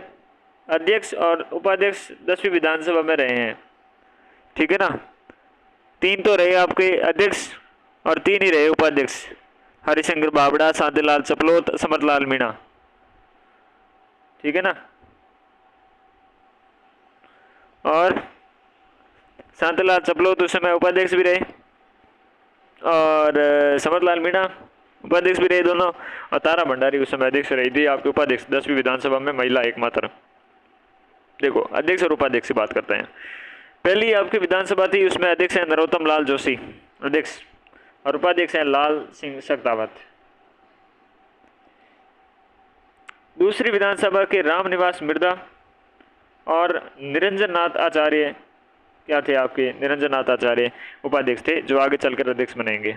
अध्यक्ष और उपाध्यक्ष 10वीं विधानसभा में रहे हैं, ठीक है ना। 3 तो रहे आपके अध्यक्ष और 3 ही रहे उपाध्यक्ष, हरिशंकर बाबड़ा, शांतिलाल चपलोत, समरलाल मीणा, ठीक है ना। और शांतिलाल चपलोत उस समय उपाध्यक्ष भी रहे और समरलाल मीणा उपाध्यक्ष भी रहे दोनों, और तारा भंडारी उस समय अध्यक्ष रही थी आपके उपाध्यक्ष 10वीं विधानसभा में, महिला एकमात्र। देखो अध्यक्ष और उपाध्यक्ष की बात करते हैं। पहली आपकी विधानसभा थी, उसमें अध्यक्ष है नरोत्तम लाल जोशी अध्यक्ष, और उपाध्यक्ष है लाल सिंह सख्तावत। दूसरी विधानसभा के रामनिवास मिर्धा और निरंजन नाथ आचार्य क्या थे आपके, निरंजन नाथ आचार्य उपाध्यक्ष थे, जो आगे चलकर अध्यक्ष बनेंगे।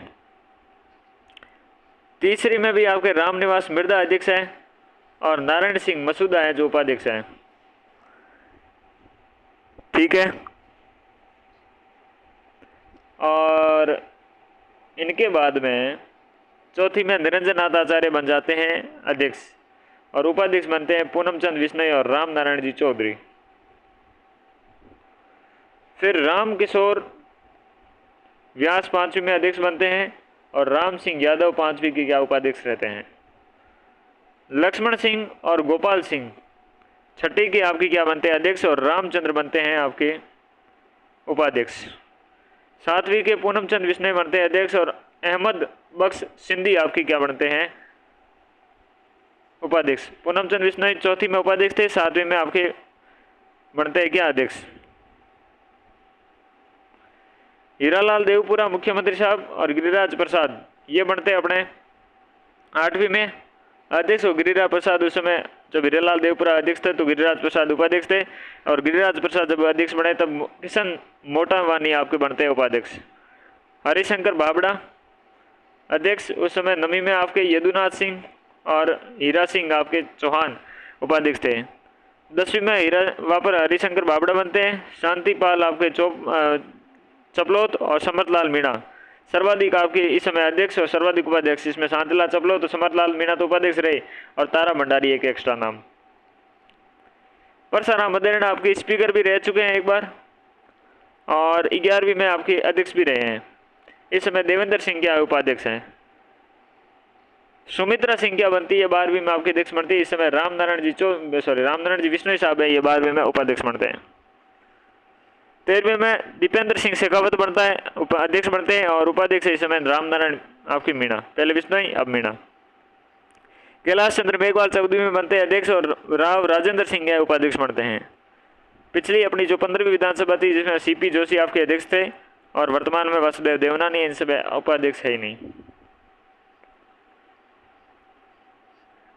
तीसरी में भी आपके रामनिवास मिर्धा अध्यक्ष हैं और नारायण सिंह मसूदा है जो उपाध्यक्ष हैं, ठीक है। और इनके बाद में चौथी में निरंजन नाथ आचार्य बन जाते हैं अध्यक्ष, और उपाध्यक्ष बनते हैं पूनम चंद विश्नोई और राम नारायण जी चौधरी। फिर राम किशोर व्यास 5वीं में अध्यक्ष बनते हैं और राम सिंह यादव 5वीं के क्या उपाध्यक्ष रहते हैं। लक्ष्मण सिंह और गोपाल सिंह 6ठी के आपकी क्या बनते हैं अध्यक्ष, और रामचंद्र बनते हैं आपके उपाध्यक्ष। 7वीं के पूनम चंद विश्नोई बनते हैं अध्यक्ष और अहमद बख्श सिंधी आपकी क्या बनते हैं उपाध्यक्ष। पूनम चंद विश्नोई चौथी में उपाध्यक्ष थे, 7वीं में आपके बनते हैं क्या अध्यक्ष। हीरालाल देवपुरा मुख्यमंत्री साहब और गिरिराज प्रसाद ये बनते हैं अपने 8वीं में अध्यक्ष, और गिरिराज प्रसाद उस समय जब हीरालाल देवपुरा अध्यक्ष थे तो गिरिराज प्रसाद उपाध्यक्ष थे, और गिरिराज प्रसाद जब अध्यक्ष बने तब किशन मोटावानी आपके बनते हैं उपाध्यक्ष। हरिशंकर बाबड़ा अध्यक्ष, उस समय 9वीं में आपके यदुनाथ सिंह और हीरा सिंह आपके चौहान उपाध्यक्ष थे। 10वीं में वहाँ पर हरिशंकर बाबड़ा बनते हैं, शांतिपाल आपके चपलोत और समरलाल मीणा सर्वाधिक आपके इस समय अध्यक्ष और सर्वाधिक उपाध्यक्ष। इसमें शांतिलाल चपलोत तो समरलाल मीणा तो उपाध्यक्ष रहे, और तारा भंडारी एक एक्स्ट्रा नाम। परसाराम मदेरणा आपके स्पीकर भी रह चुके हैं एक बार, और 11वीं में आपके अध्यक्ष भी रहे हैं। इस समय देवेंद्र सिंह क्या उपाध्यक्ष हैं। सुमित्रा सिंह क्या बनती है 12वीं में आपके अध्यक्ष बनती है। इस समय राम नारायण जी विश्नोई साहब है, ये 12वीं में उपाध्यक्ष बनते हैं। 13वीं में दीपेंद्र सिंह शेखावत बनता है अध्यक्ष बनते हैं, और उपाध्यक्ष इस समय राम नारायण आपकी मीणा, पहले विश्नोई अब मीणा। कैलाश चंद्र मेघवाल 14वीं में बनते हैं अध्यक्ष, और राव राजेंद्र सिंह है उपाध्यक्ष बनते हैं। पिछली अपनी जो 15वीं विधानसभा थी जिसमें सीपी जोशी आपके अध्यक्ष थे, और वर्तमान में वासुदेव देवनानी इन सब उपाध्यक्ष है ही नहीं।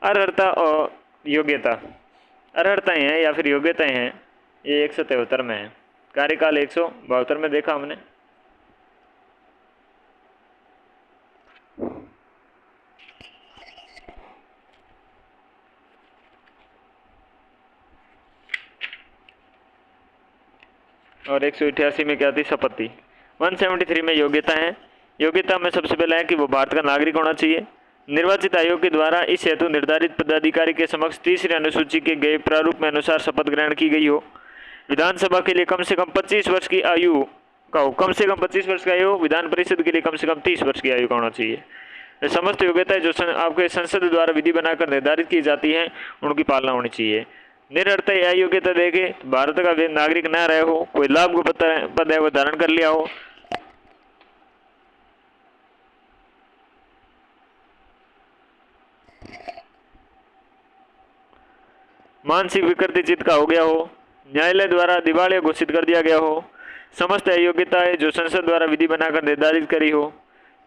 अर्हता और योग्यता, अर्हताएं हैं या फिर योग्यताएं हैं, ये 173 में है। कार्यकाल 172 में देखा हमने। और 188 में क्या थी, शपथ थी। 173 में योग्यता है। योग्यता में सबसे पहले है कि वो भारत का नागरिक होना चाहिए। निर्वाचित आयोग के द्वारा इस हेतु निर्धारित पदाधिकारी के समक्ष तीसरी अनुसूची के गए प्रारूप में अनुसार शपथ ग्रहण की गई हो। विधानसभा के लिए कम से कम 25 वर्ष की आयु का हो, कम से कम 25 वर्ष की आयु। विधान परिषद के लिए कम से कम 30 वर्ष की आयु का होना चाहिए। ये समस्त योग्यताएं जो आपके संसद द्वारा विधि बनाकर निर्धारित की जाती हैं उनकी पालना होनी चाहिए। निरर्थ या योग्यता देके भारत का नागरिक न रहे हो, कोई लाभ को पद है वो धारण कर लिया हो, मानसिक विकृति चित्त का हो गया हो, न्यायालय द्वारा दिवालिया घोषित कर दिया गया हो, समस्त अयोग्यताएं जो संसद द्वारा विधि बनाकर निर्धारित करी हो,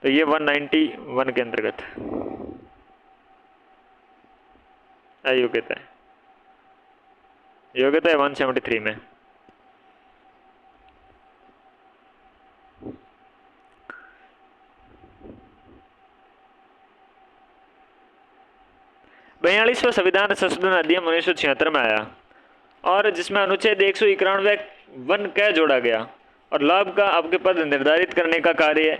तो ये 191 के अंतर्गत अयोग्यता है। योग्यता है 173 में। बयालीसवां संविधान संशोधन अधिनियम 1976 में आया और जिसमें अनुच्छेद 191 क जोड़ा गया और लाभ का आपके पद निर्धारित करने का कार्य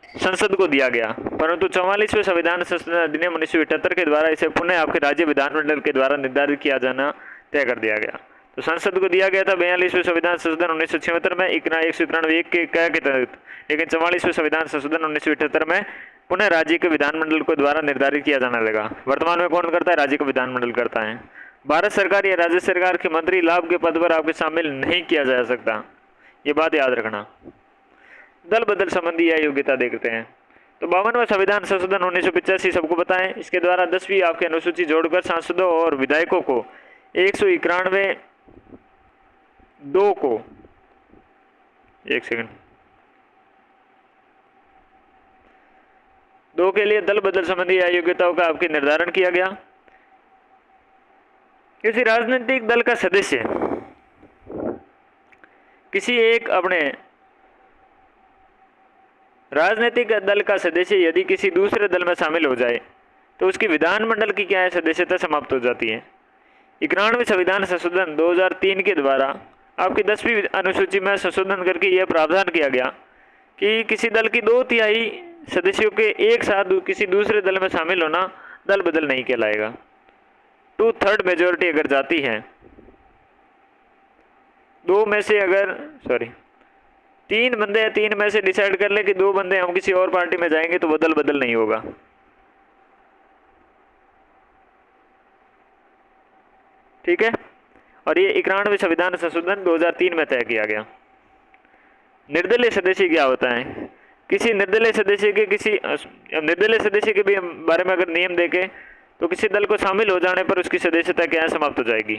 संसद को दिया गया, परंतु 44वें संविधान संशोधन अधिनियम 1978 के द्वारा इसे पुनः आपके राज्य विधानमंडल के द्वारा निर्धारित किया जाना तय कर दिया गया। तो संसद को दिया गया था 42वें संविधान संशोधन 1976 में 191 के तहत, लेकिन 44वें संविधान संशोधन 1978 में पुनः राज्य के विधानमंडल को द्वारा निर्धारित किया जाने लगा। वर्तमान में कौन करता है? राज्य का विधानमंडल करता है। भारत सरकार या राज्य सरकार के मंत्री लाभ के पद पर आपके शामिल नहीं किया जा सकता, ये बात याद रखना। दल बदल संबंधी यह योग्यता देखते हैं। तो 52वां संविधान संशोधन 1985 सबको पता है, इसके द्वारा 10वीं आपकी अनुसूची जोड़कर सांसदों और विधायकों को 191 2 को, एक सेकंड, 2 के लिए दल बदल संबंधी अयोग्यताओं का आपके निर्धारण किया गया। किसी राजनीतिक दल का सदस्य किसी एक अपने राजनीतिक दल का सदस्य यदि किसी दूसरे दल में शामिल हो जाए तो उसकी विधानमंडल की क्या है, सदस्यता समाप्त हो जाती है। 91वें संविधान संशोधन 2003 के द्वारा आपकी 10वीं अनुसूची में संशोधन करके यह प्रावधान किया गया कि किसी दल की 2/3 सदस्यों के एक साथ किसी दूसरे दल में शामिल होना दल बदल नहीं कहलाएगा। 2/3 मेजोरिटी अगर जाती है, 2 में से अगर 3 बंदे या 3 में से डिसाइड कर ले कि 2 बंदे हम किसी और पार्टी में जाएंगे, तो वो दल बदल नहीं होगा। ठीक है, और ये 91वें संविधान संशोधन 2003 में तय किया गया। निर्दलीय सदस्य क्या होता है? किसी निर्दलीय सदस्य के भी बारे में अगर नियम देखें तो किसी दल को शामिल हो जाने पर उसकी सदस्यता क्या है, समाप्त हो जाएगी।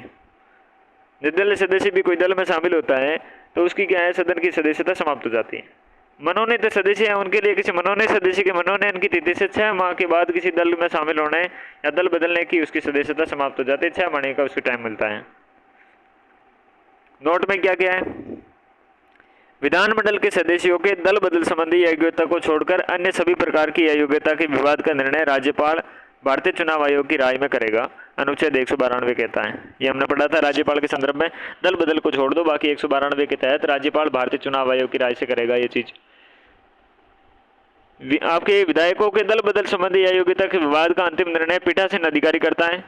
निर्दलीय सदस्य भी कोई दल में शामिल होता है तो उसकी क्या है, सदन की सदस्यता समाप्त हो जाती है। मनोनीत सदस्य हैं, उनके लिए किसी मनोनीत सदस्य के मनोनयन की तिथि से 6 माह के बाद किसी दल में शामिल होने या दल बदलने की उसकी सदस्यता समाप्त हो जाती है। 6 महीने का उसको टाइम मिलता है। नोट में क्या क्या है? विधानमंडल के सदस्यों के दल बदल संबंधी अयोग्यता को छोड़कर अन्य सभी प्रकार की अयोग्यता के विवाद का निर्णय राज्यपाल भारतीय चुनाव आयोग की राय में करेगा, अनुच्छेद 192 कहता है। ये हमने पढ़ा था राज्यपाल के संदर्भ में। दल बदल को छोड़ दो, बाकी 192 के तहत राज्यपाल भारतीय चुनाव आयोग की राय से करेगा ये चीज। आपके विधायकों के दल बदल संबंधी अयोग्यता के विवाद का अंतिम निर्णय पीठासीन अधिकारी करता है।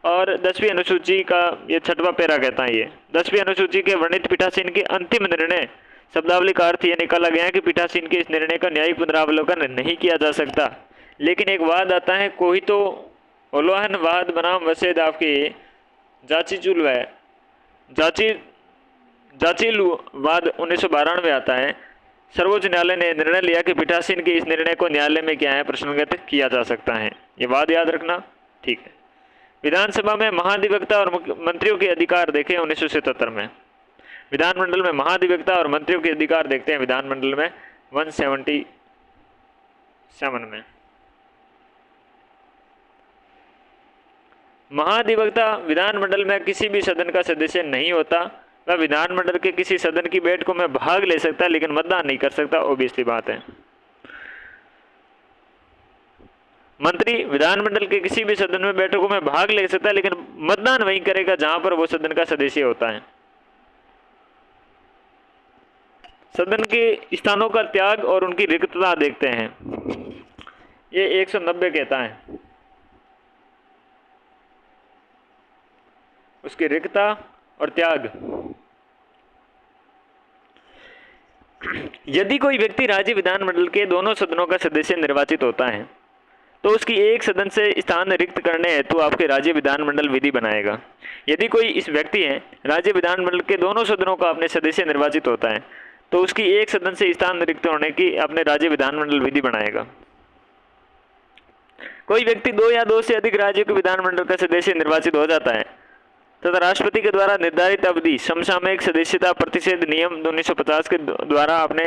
और 10वीं अनुसूची का ये 6वां पैरा कहता है, ये 10वीं अनुसूची के वर्णित पीठासीन के अंतिम निर्णय शब्दावली का अर्थ ये निकाला गया है कि पीठासीन के इस निर्णय का न्यायिक पुनरावलोकन नहीं किया जा सकता। लेकिन एक वाद आता है, कोई तो उल्लंघन वाद बनाम वसेद आपके जाचीलू वाद 1992 में आता है। सर्वोच्च न्यायालय ने निर्णय लिया कि पीठासीन के इस निर्णय को न्यायालय में क्या है, प्रश्नगत किया जा सकता है। ये वाद याद रखना, ठीक है। विधानसभा में महाधिवक्ता और मंत्रियों के अधिकार देखें 1977 में। विधानमंडल में महाधिवक्ता और मंत्रियों के अधिकार देखते हैं विधानमंडल में 177 में। महाधिवक्ता विधानमंडल में किसी भी सदन का सदस्य नहीं होता। वह विधानमंडल के किसी सदन की बैठकों में भाग ले सकता है लेकिन मतदान नहीं कर सकता, ऑब्वियसली बात है। मंत्री विधानमंडल के किसी भी सदन में बैठकों में भाग ले सकता है लेकिन मतदान वहीं करेगा जहां पर वो सदन का सदस्य होता है। सदन के स्थानों का त्याग और उनकी रिक्तता देखते हैं, ये 190 कहता है। उसकी रिक्तता और त्याग। यदि कोई व्यक्ति राज्य विधानमंडल के दोनों सदनों का सदस्य निर्वाचित होता है तो उसकी एक सदन से स्थान रिक्त करने हेतु आपके राज्य विधानमंडल विधि बनाएगा। यदि कोई इस व्यक्ति है राज्य विधानमंडल के दोनों सदनों का अपने सदस्य निर्वाचित होता है तो उसकी एक सदन से स्थान रिक्त होने की अपने राज्य विधानमंडल विधि बनाएगा। कोई व्यक्ति 2 या 2 से अधिक राज्यों के विधानमंडल का सदस्य निर्वाचित हो जाता है तथा राष्ट्रपति के द्वारा निर्धारित अवधि समसामयिक सदस्यता प्रतिषेध नियम 1950 के द्वारा अपने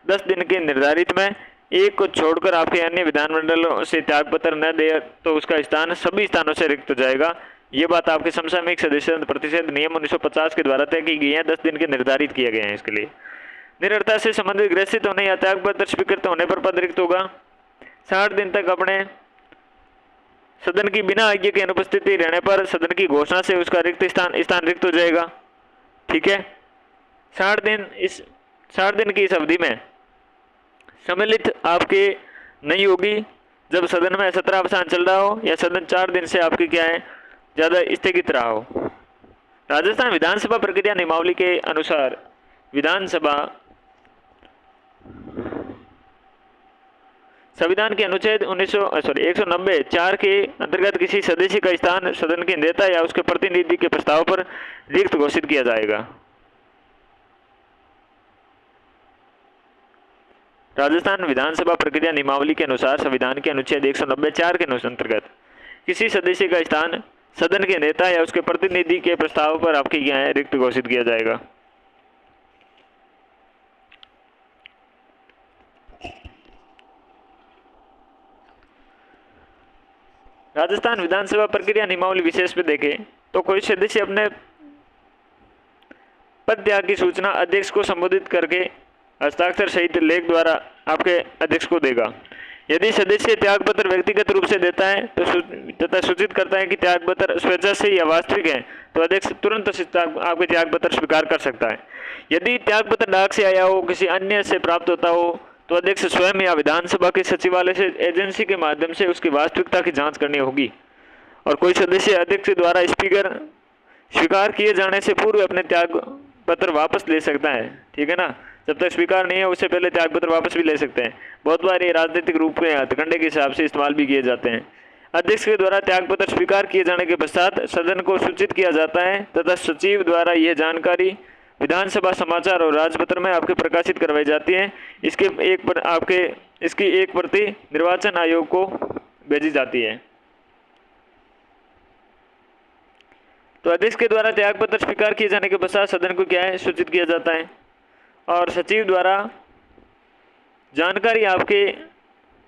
10 दिन के निर्धारित में एक को छोड़कर आपके अन्य विधानमंडलों से त्यागपत्र न दे तो उसका स्थान सभी स्थानों से रिक्त हो जाएगा। ये बात आपके समसामयिक सदस्यता प्रतिषेध नियम 1950 के द्वारा तय की गई है, 10 दिन के निर्धारित किए गए हैं इसके लिए। निरर्था से संबंधित ग्रसित होने या त्यागपत्र स्वीकृत होने पर पद रिक्त होगा। 60 दिन तक अपने सदन की बिना आज्ञा की अनुपस्थिति रहने पर सदन की घोषणा से उसका रिक्त स्थान रिक्त हो जाएगा। ठीक है, 60 दिन की इस अवधि में सम्मिलित आपके नहीं होगी जब सदन में सत्र अवसान चल रहा हो या सदन 4 दिन से आपकी क्या है ज़्यादा स्थगित रहा हो। राजस्थान विधानसभा प्रक्रिया नियमावली के अनुसार विधानसभा संविधान के अनुच्छेद 190 4 के अंतर्गत किसी सदस्य का स्थान सदन के नेता या उसके प्रतिनिधि के प्रस्ताव पर रिक्त घोषित किया जाएगा। राजस्थान विधानसभा प्रक्रिया नियमावली के अनुसार संविधान के अनुच्छेद 190 4 के अंतर्गत किसी सदस्य का स्थान सदन के नेता या उसके प्रतिनिधि के प्रस्ताव पर आपकी क्या है रिक्त घोषित किया जाएगा। राजस्थान विधानसभा प्रक्रिया नियमावली विशेष पे देखें तो कोई सदस्य अपने पद त्याग की सूचना अध्यक्ष को संबोधित करके हस्ताक्षर सहित लेख द्वारा आपके अध्यक्ष को देगा। यदि सदस्य त्यागपत्र व्यक्तिगत रूप से देता है तो तथा सूचित करता है कि त्यागपत्र स्वेच्छा से या वास्तविक है तो अध्यक्ष तुरंत आपके त्यागपत्र स्वीकार कर सकता है। यदि त्यागपत्र डाक से आया हो किसी अन्य से प्राप्त होता हो तो अध्यक्ष स्वयं या विधानसभा के सचिवालय से एजेंसी के माध्यम से उसकी वास्तविकता की जांच करनी होगी। और कोई सदस्य अध्यक्ष द्वारा स्पीकर स्वीकार किए जाने से पूर्व अपने त्याग पत्र वापस ले सकता है। ठीक है ना, जब तक स्वीकार नहीं है उससे पहले त्याग पत्र वापस भी ले सकते हैं। बहुत बार ये राजनीतिक रूप में हथकंडे के हिसाब से इस्तेमाल भी किए जाते हैं। अध्यक्ष के द्वारा त्याग पत्र स्वीकार किए जाने के पश्चात सदन को सूचित किया जाता है तथा सचिव द्वारा यह जानकारी विधानसभा समाचार और राजपत्र में आपके प्रकाशित करवाई जाती है। इसकी एक प्रति निर्वाचन आयोग को भेजी जाती है। तो अध्यक्ष के द्वारा त्यागपत्र स्वीकार किए जाने के पश्चात सदन को क्या है सूचित किया जाता है और सचिव द्वारा जानकारी आपके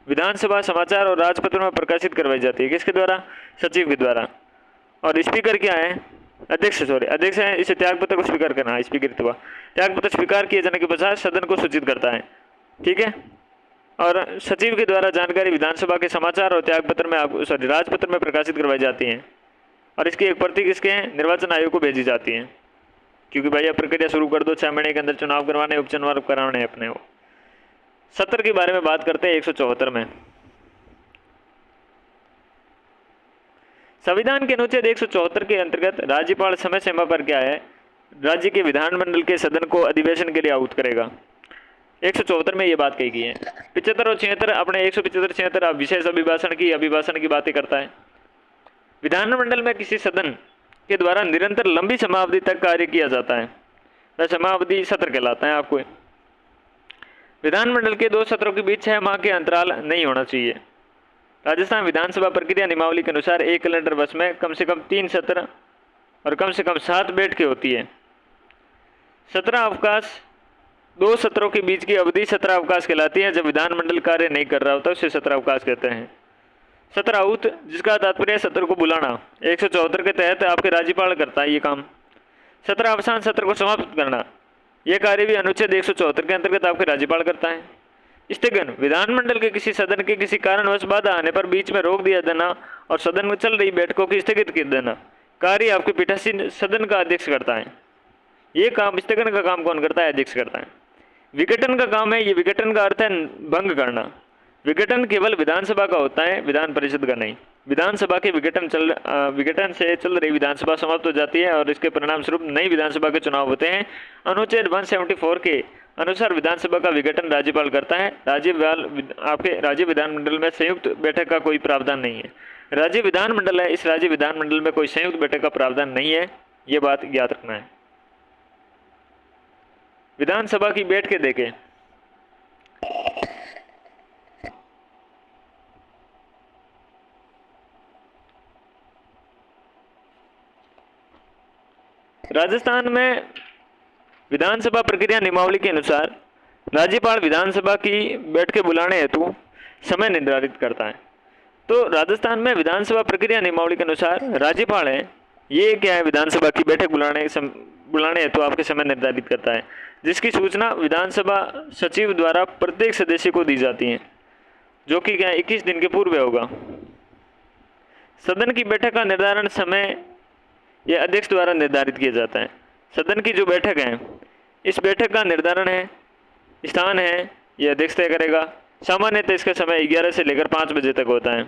विधानसभा समाचार और राजपत्र में प्रकाशित करवाई जाती है। किसके द्वारा? सचिव के द्वारा। और स्पीकर क्या है? अध्यक्ष है इसे त्यागपत्र को स्वीकार करना है। स्पीकर त्यागपत्र स्वीकार किए जाने के पश्चात सदन को सूचित करता है। ठीक है, और सचिव के द्वारा जानकारी विधानसभा के समाचार और त्यागपत्र में राजपत्र में प्रकाशित करवाई जाती है और इसकी एक प्रति किसके हैं? निर्वाचन आयोग को भेजी जाती है। क्योंकि भाई अब प्रक्रिया शुरू कर दो, 6 महीने के अंदर चुनाव करवाने, उपचुनाव कराने अपने वो। सत्र के बारे में बात करते हैं 174 में। संविधान के अनुच्छेद 174 के अंतर्गत राज्यपाल समय सीमा पर क्या है राज्य के विधानमंडल के सदन को अधिवेशन के लिए आहूत करेगा। 174 में ये बात कही गई है। 75 और 76 अपने 175 76 विशेष अभिभाषण की बातें करता है। विधानमंडल में किसी सदन के द्वारा निरंतर लंबी समावधि तक कार्य किया जाता है, वह समावधि सत्र कहलाता है। आपको विधानमंडल के 2 सत्रों के बीच 6 माह के अंतराल नहीं होना चाहिए। राजस्थान विधानसभा प्रक्रिया नियमावली के अनुसार एक कैलेंडर वर्ष में कम से कम 3 सत्र और कम से कम 7 बैठकें होती है। 17 अवकाश 2 सत्रों के बीच की अवधि 17 अवकाश कहलाती है। जब विधानमंडल कार्य नहीं कर रहा होता उसे 17 अवकाश कहते हैं। 17 आहूत जिसका तात्पर्य सत्र को बुलाना 174 के तहत आपके राज्यपाल करता है ये काम। 17 अवसान सत्र को समाप्त करना यह कार्य भी अनुच्छेद 174 के अंतर्गत आपके राज्यपाल करता है। स्थगन विधानमंडल के किसी सदन के किसी कारणवश बाधा आने पर बीच में रोक दिया देना और सदन में चल रही बैठकों की स्थगित कर देना कार्य आपके पीठासीन सदन का अध्यक्ष करता है। ये काम स्थगन का काम कौन करता है? अध्यक्ष करता है। विघटन का काम है, ये विघटन का अर्थ है भंग करना। विघटन केवल विधानसभा का होता है, विधान परिषद का नहीं। विधानसभा के विघटन से चल रही विधानसभा समाप्त हो जाती है और इसके परिणाम स्वरूप नई विधानसभा के चुनाव होते हैं। अनुच्छेद 174 के अनुसार विधानसभा का विघटन राज्यपाल करता है। आपके राज्य विधानमंडल में संयुक्त बैठक का कोई प्रावधान नहीं है। राज्य विधानमंडल है, इस राज्य विधानमंडल में कोई संयुक्त बैठक का प्रावधान नहीं है, ये बात याद रखना है। विधानसभा की बैठकें देखें। राजस्थान में विधानसभा प्रक्रिया नियमावली के अनुसार राज्यपाल विधानसभा की बैठकें बुलाने हेतु समय निर्धारित करता है। तो राजस्थान में विधानसभा प्रक्रिया नियमावली के अनुसार राज्यपाल है, ये क्या है, विधानसभा की बैठक बुलाने हेतु आपके समय निर्धारित करता है, जिसकी सूचना विधानसभा सचिव द्वारा प्रत्येक सदस्य को दी जाती है, जो कि क्या 21 दिन के पूर्व होगा। सदन की बैठक का निर्धारण समय यह अध्यक्ष द्वारा निर्धारित किया जाता है। सदन की जो बैठक है, इस बैठक का निर्धारण है, स्थान है, यह अध्यक्ष तय करेगा। सामान्यतः इसका समय 11 से लेकर 5 बजे तक होता है।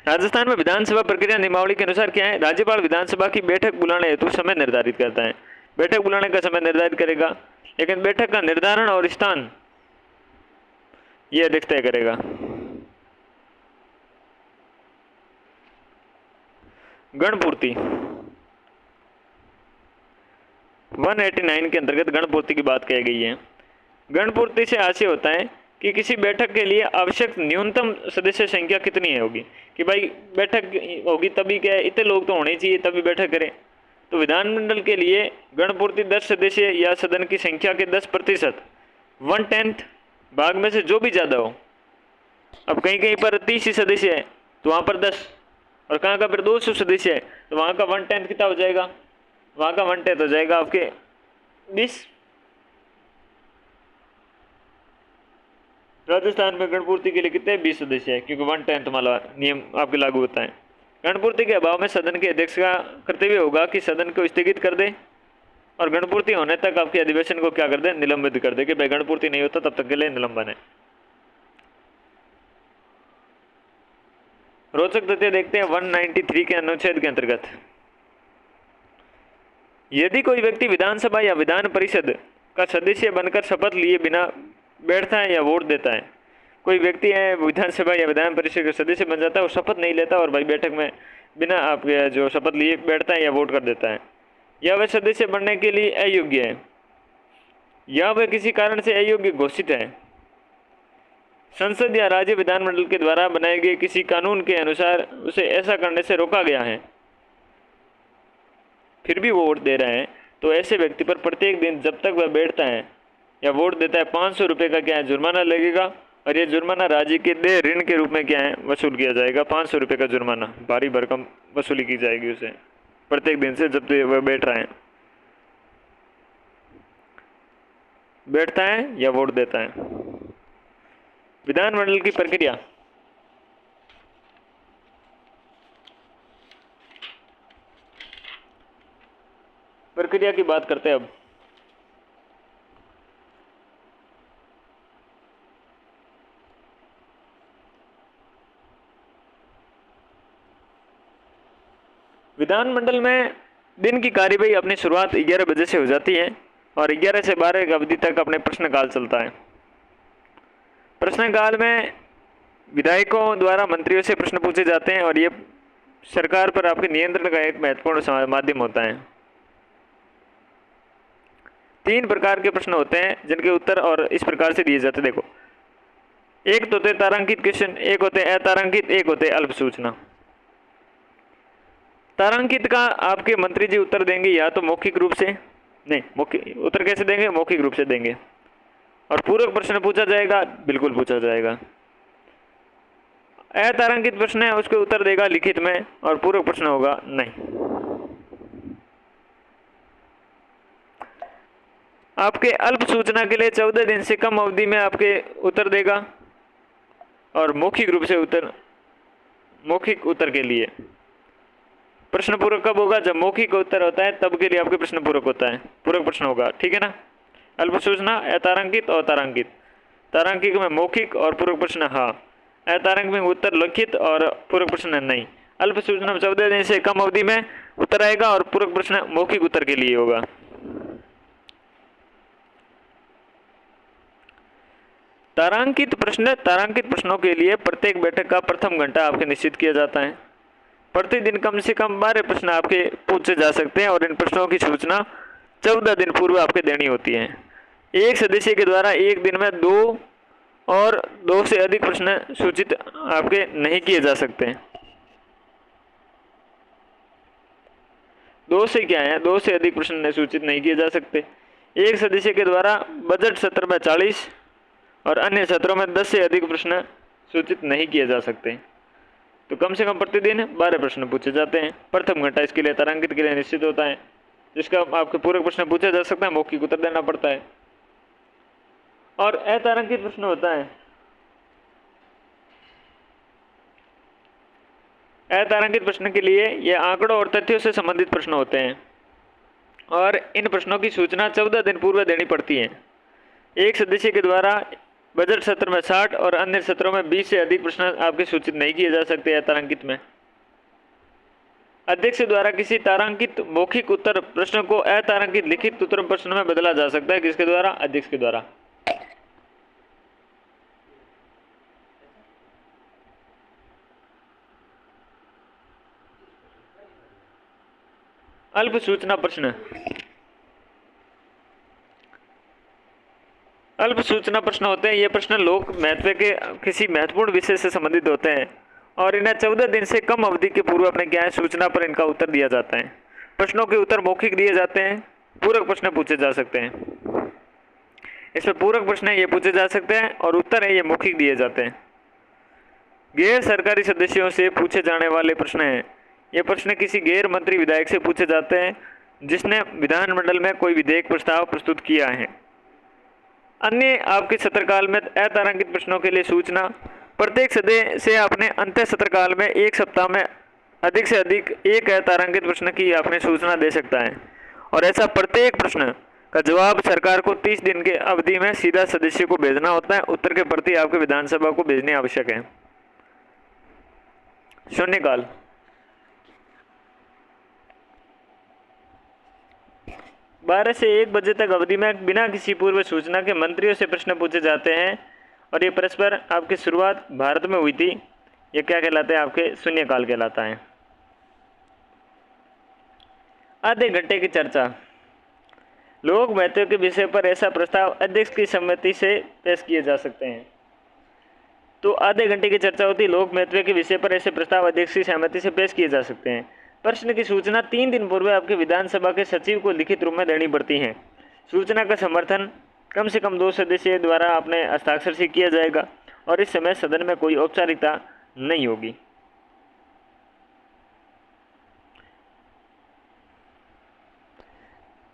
राजस्थान में विधानसभा प्रक्रिया नियमावली के अनुसार क्या है, राज्यपाल विधानसभा की बैठक बुलाने हेतु समय निर्धारित करता है। बैठक बुलाने का समय निर्धारित करेगा, लेकिन बैठक का निर्धारण और स्थान यह अध्यक्ष तय करेगा। गणपूर्ति 189 के अंतर्गत गणपूर्ति की बात कही गई है। गणपूर्ति से आशय होता है कि किसी बैठक के लिए आवश्यक न्यूनतम सदस्य संख्या कितनी है होगी, कि भाई बैठक होगी तभी क्या है, इतने लोग तो होने चाहिए तभी बैठक करें। तो विधानमंडल के लिए गणपूर्ति 10 सदस्य या सदन की संख्या के 10%, 1/10 भाग में से जो भी ज़्यादा हो। अब कहीं कहीं पर 30 ही सदस्य है तो वहाँ पर 10, और कहाँ का फिर 200 सदस्य है तो वहाँ का 1/10 कितना हो जाएगा, वहाँ का 1/10 हो जाएगा आपके 20। राजस्थान में गणपूर्ति के लिए कितने 20 सदस्य है, क्योंकि 1/10 वाला नियम आपके लागू होता है। गणपूर्ति के अभाव में सदन के अध्यक्ष का कर्तव्य होगा कि सदन को स्थगित कर दे और गणपूर्ति होने तक आपके अधिवेशन को क्या कर दे, निलंबित कर दे, कि भाई गणपूर्ति नहीं होता तब तक के लिए निलंबन है। रोचक तथ्य देखते हैं 193 के अनुच्छेद के अंतर्गत। यदि कोई व्यक्ति विधानसभा या विधान परिषद का सदस्य बनकर शपथ लिए बिना बैठता है या वोट देता है, कोई व्यक्ति है विधानसभा या विधान परिषद का सदस्य बन जाता है और शपथ नहीं लेता और भाई बैठक में बिना आपके जो शपथ लिए बैठता है या वोट कर देता है, या वह सदस्य बनने के लिए अयोग्य है या वह किसी कारण से अयोग्य घोषित है, संसद या राज्य विधानमंडल के द्वारा बनाए गए किसी कानून के अनुसार उसे ऐसा करने से रोका गया है, फिर भी वो वोट दे रहे हैं, तो ऐसे व्यक्ति पर प्रत्येक दिन जब तक वह बैठता है या वोट देता है 500 रुपये का क्या है जुर्माना लगेगा, और ये जुर्माना राज्य के देय ऋण के रूप में क्या है वसूल किया जाएगा। 500 रुपये का जुर्माना, भारी भरकम वसूली की जाएगी उसे प्रत्येक दिन से जब तक वह बैठ रहा है, बैठता है या वोट देता है। विधानमंडल की प्रक्रिया की बात करते हैं अब। विधानमंडल में दिन की कार्यवाही अपनी शुरुआत 11 बजे से हो जाती है और 11 से 12 की अवधि तक अपने प्रश्नकाल चलता है। प्रश्नकाल में विधायकों द्वारा मंत्रियों से प्रश्न पूछे जाते हैं और ये सरकार पर आपके नियंत्रण का एक महत्वपूर्ण माध्यम होता है। 3 प्रकार के प्रश्न होते हैं जिनके उत्तर और इस प्रकार से दिए जाते हैं। देखो, एक तो होते तारांकित क्वेश्चन, एक होते अतारांकित, एक होते अल्प सूचना। तारांकित का आपके मंत्री जी उत्तर देंगे या तो मौखिक रूप से, नहीं मौखिक उत्तर कैसे देंगे, मौखिक रूप से देंगे, और पूरक प्रश्न पूछा जाएगा, बिल्कुल पूछा जाएगा। अतारांकित प्रश्न है उसके उत्तर देगा लिखित में और पूरक प्रश्न होगा नहीं। आपके अल्प सूचना के लिए 14 दिन से कम अवधि में आपके उत्तर देगा, और मौखिक रूप से मौखिक उत्तर के लिए प्रश्न पूरक कब होगा, जब मौखिक उत्तर होता है तब के लिए आपके प्रश्न पूरक होता है, पूरक प्रश्न होगा, ठीक है ना। अल्प सूचना, अतारांकित और तारांकित। तारांकित में मौखिक और पूरक प्रश्न हाँ, अतारांकित में उत्तर लिखित और पूरक प्रश्न नहीं। अल्प सूचना में 14 दिन से कम अवधि में उत्तर आएगा और पूरक प्रश्न मौखिक उत्तर के लिए होगा। तारांकित प्रश्नों के लिए प्रत्येक बैठक का प्रथम घंटा आपके निश्चित किया जाता है। प्रतिदिन कम से कम 12 प्रश्न आपके पूछे जा सकते हैं और इन प्रश्नों की सूचना 14 दिन पूर्व आपके देनी होती है। एक सदस्य के द्वारा एक दिन में 2 और 2 से अधिक प्रश्न सूचित आपके नहीं किए जा सकते। दो से क्या है, दो से अधिक प्रश्न सूचित नहीं किए जा सकते। एक सदस्य के द्वारा बजट सत्र में 40 और अन्य सत्रों में 10 से अधिक प्रश्न सूचित नहीं किए जा सकते। तो कम से कम प्रतिदिन 12 प्रश्न पूछे जाते हैं। प्रथम घंटा इसके लिए तारांकित के लिए निश्चित होता है, जिसका आपके पूरक प्रश्न पूछा जा सकता है, मौखिक उत्तर देना पड़ता है। और अतारांकित प्रश्न होता है। अतारांकित प्रश्न के लिए ये आंकड़ों और तथ्यों से संबंधित प्रश्न होते हैं और इन प्रश्नों की सूचना 14 दिन पूर्व देनी पड़ती है। एक सदस्य के द्वारा बजट सत्र में 60 और अन्य सत्रों में 20 से अधिक प्रश्न आपके सूचित नहीं किए जा सकते अतारांकित में। अध्यक्ष द्वारा किसी तारांकित मौखिक उत्तर प्रश्न को अतारांकित लिखित उत्तर प्रश्न में बदला जा सकता है। किसके द्वारा? अध्यक्ष के द्वारा। अल्प सूचना प्रश्न। अल्प सूचना प्रश्न होते हैं। ये प्रश्न लोक महत्व के किसी महत्वपूर्ण विषय से संबंधित होते हैं और इन्हें 14 दिन से कम अवधि के पूर्व अपने क्या है सूचना पर इनका उत्तर दिया जाता है। प्रश्नों के उत्तर मौखिक दिए जाते हैं, पूरक प्रश्न पूछे जा सकते हैं। इसमें पूरक प्रश्न है ये पूछे जा सकते हैं और उत्तर है ये मौखिक दिए जाते हैं। गैर सरकारी सदस्यों से पूछे जाने वाले प्रश्न हैं। ये प्रश्न किसी गैर मंत्री विधायक से पूछे जाते हैं जिसने विधानमंडल में कोई विधेयक प्रस्ताव प्रस्तुत किया है। अन्य आपके सत्रकाल में अतारांकित प्रश्नों के लिए सूचना प्रत्येक सदस्य अपने अंत्य सत्रकाल में एक सप्ताह में अधिक से अधिक एक अतारांकित प्रश्न की आपने सूचना दे सकता है और ऐसा प्रत्येक प्रश्न का जवाब सरकार को 30 दिन के अवधि में सीधा सदस्य को भेजना होता है। उत्तर के प्रति आपके विधानसभा को भेजने आवश्यक है। शून्यकाल। बारह से 1 बजे तक अवधि में बिना किसी पूर्व सूचना के मंत्रियों से प्रश्न पूछे जाते हैं और ये परस्पर आपकी शुरुआत भारत में हुई थी। ये क्या कहलाता है? आपके शून्यकाल कहलाता है। आधे घंटे की चर्चा। लोक महत्व के विषय पर ऐसा प्रस्ताव अध्यक्ष की सहमति से पेश किए जा सकते हैं। तो आधे घंटे की चर्चा होती है। लोक महत्व के विषय पर ऐसे प्रस्ताव अध्यक्ष की सहमति से पेश किए जा सकते हैं। प्रश्न की सूचना 3 दिन पूर्व आपके विधानसभा के सचिव को लिखित रूप में देनी पड़ती है। सूचना का समर्थन कम से कम 2 सदस्य द्वारा अपने हस्ताक्षर से किया जाएगा और इस समय सदन में कोई औपचारिकता नहीं होगी।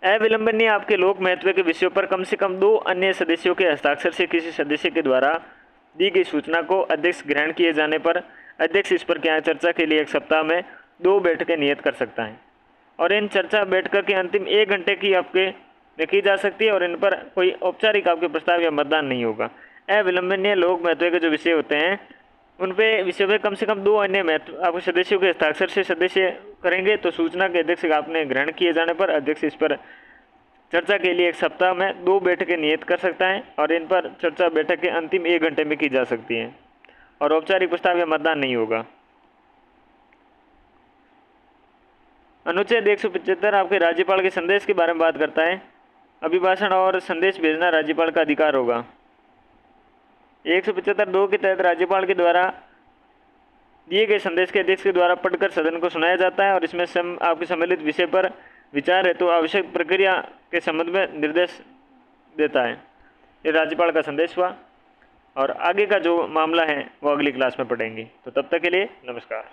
अविलंबनीय आपके लोक महत्व के विषयों पर कम से कम 2 अन्य सदस्यों के हस्ताक्षर से किसी सदस्य के द्वारा दी गई सूचना को अध्यक्ष ग्रहण किए जाने पर अध्यक्ष इस पर क्या चर्चा के लिए 1 सप्ताह में 2 बैठकें नियत कर सकता है और इन चर्चा बैठक के अंतिम 1 घंटे की आपके में की जा सकती है और इन पर कोई औपचारिक आपके प्रस्ताव या मतदान नहीं होगा। अविलंबनीय लोक महत्व के जो विषय होते हैं उन पे विषय में कम से कम 2 अन्य महत्व आपके सदस्यों के हस्ताक्षर से सदस्य करेंगे तो सूचना के अध्यक्ष आपने ग्रहण किए जाने पर अध्यक्ष इस पर चर्चा के लिए 1 सप्ताह में 2 बैठकें नियत कर सकता है और इन पर चर्चा बैठक के अंतिम 1 घंटे में की जा सकती है और औपचारिक प्रस्ताव या मतदान नहीं होगा। अनुच्छेद 175 आपके राज्यपाल के संदेश के बारे में बात करता है। अभिभाषण और संदेश भेजना राज्यपाल का अधिकार होगा। 175(2) के तहत राज्यपाल के द्वारा दिए गए संदेश के अध्यक्ष के द्वारा पढ़कर सदन को सुनाया जाता है और इसमें आपके सम्मिलित विषय पर विचार है तो आवश्यक प्रक्रिया के संबंध में निर्देश देता है। ये राज्यपाल का संदेश हुआ और आगे का जो मामला है वो अगली क्लास में पढ़ेंगे। तो तब तक के लिए नमस्कार।